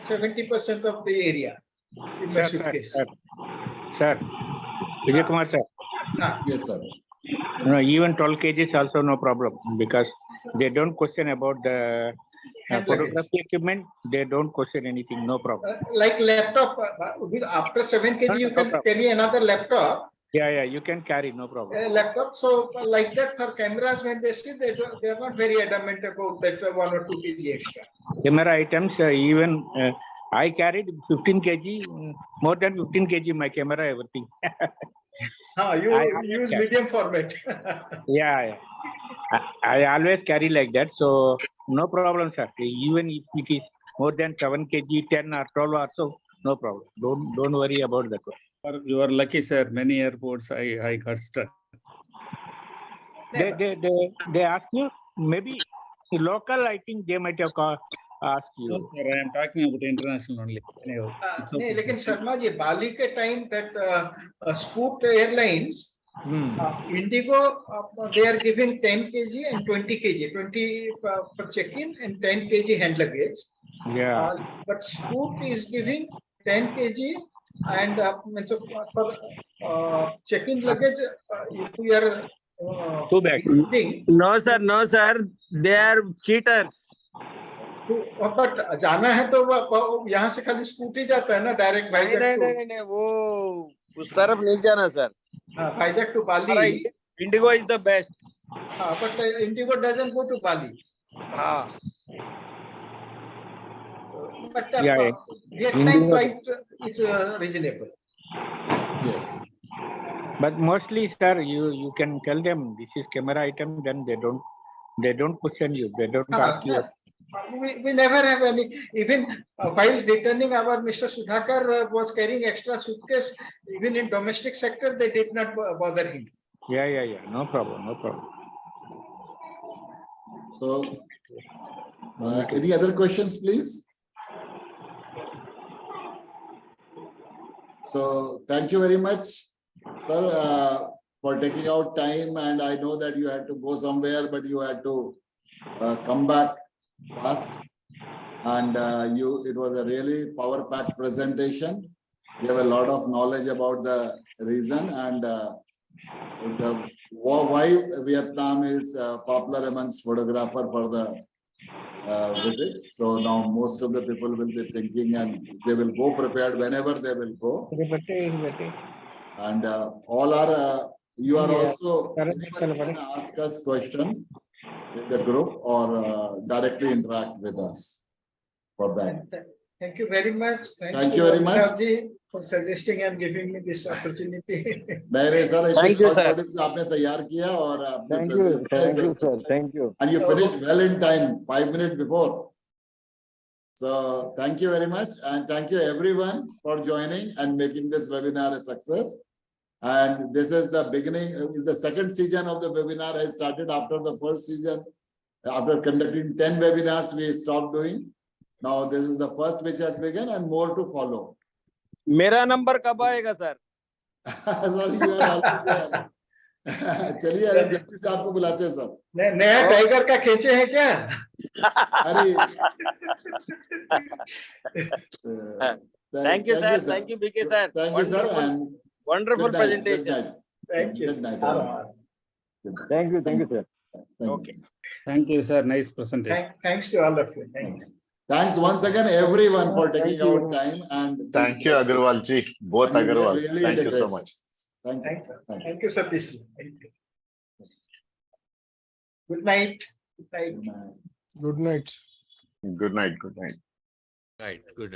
70% of the area in my suitcase. Sir, Bijay Kumar sir. Yes, sir. No, even 12 kg is also no problem, because they don't question about the photography equipment. They don't question anything, no problem. Like laptop, after 7 kg you can carry another laptop. Yeah, you can carry, no problem. Laptop. So like that, for cameras, when they see, they are not very adamant about that 1 or 2 kg extra. Camera items, even I carried 15 kg, more than 15 kg my camera, everything. You use medium format. Yeah. I always carry like that, so no problem, sir. Even if it is more than 7 kg, 10 or 12 or so, no problem. Don't worry about that one. You are lucky, sir. Many airports I got stuck. They ask you, maybe local, I think they might have asked you. No, sir, I am talking about international only. Anyhow, नहीं, लेकिन शर्मा जी, बाली के time that Scoot Airlines, Indigo, they are giving 10 kg and 20 kg, 20 for check-in and 10 kg hand luggage. Yeah. But Scoot is giving 10 kg and for check-in luggage, if we are Too bad. No, sir. They are cheaters. But जाना है तो यहाँ से खाली scooty जाता है ना, direct Vizag to. नहीं, वो उस तरफ नहीं जाना sir. Vizag to Bali. Indigo is the best. But Indigo doesn't go to Bali. But Vietnam flight is reasonable. Yes. But mostly, sir, you can tell them this is camera item, then they don't question you. They don't ask you. We never have any. Even while returning, our Mr. Sudhakar was carrying extra suitcase. Even in domestic sector, they did not bother him. Yeah. No problem. So, any other questions, please? So thank you very much, sir, for taking out time. And I know that you had to go somewhere, but you had to come back fast. And it was a really power-packed presentation. You have a lot of knowledge about the reason and why Vietnam is popular amongst photographers for the visits. So now most of the people will be thinking and they will go prepared whenever they will go. And all are, you are also, anyone can ask us questions in the group or directly interact with us for that. Thank you very much. Thank you very much. Abhinav for suggesting and giving me this opportunity. नहीं sir, Thank you, sir. आपने तैयार किया और आपने Thank you, sir. Thank you. And you finished well in time, 5 minutes before. So thank you very much, and thank you everyone for joining and making this webinar a success. And this is the beginning, the second season of the webinar has started after the first season. After conducting 10 webinars, we stopped doing. Now this is the first which has begun and more to follow. मेरा number कब आएगा sir? चलिए अभी जल्दी से आपको बुलाते हैं सर. नया टाइगर का खींचे हैं क्या? अरे Thank you, sir. Thank you, BK sir. Thank you, sir. And Wonderful good night, presentation. Thank you. Good night. Thank you, sir. Okay. Thank you, sir. Nice presentation. Thanks to all of you. Thanks. Thanks once again, everyone, for taking out time. And Thank you, Agrawal ji. Both and you Agrawals. really Thank did you a so great much. success. Thank you. Thanks. Thank you. Thank you, Satish. Thank you. Good night. Good night. Good night. Good night. Good night. Good night. Right, good.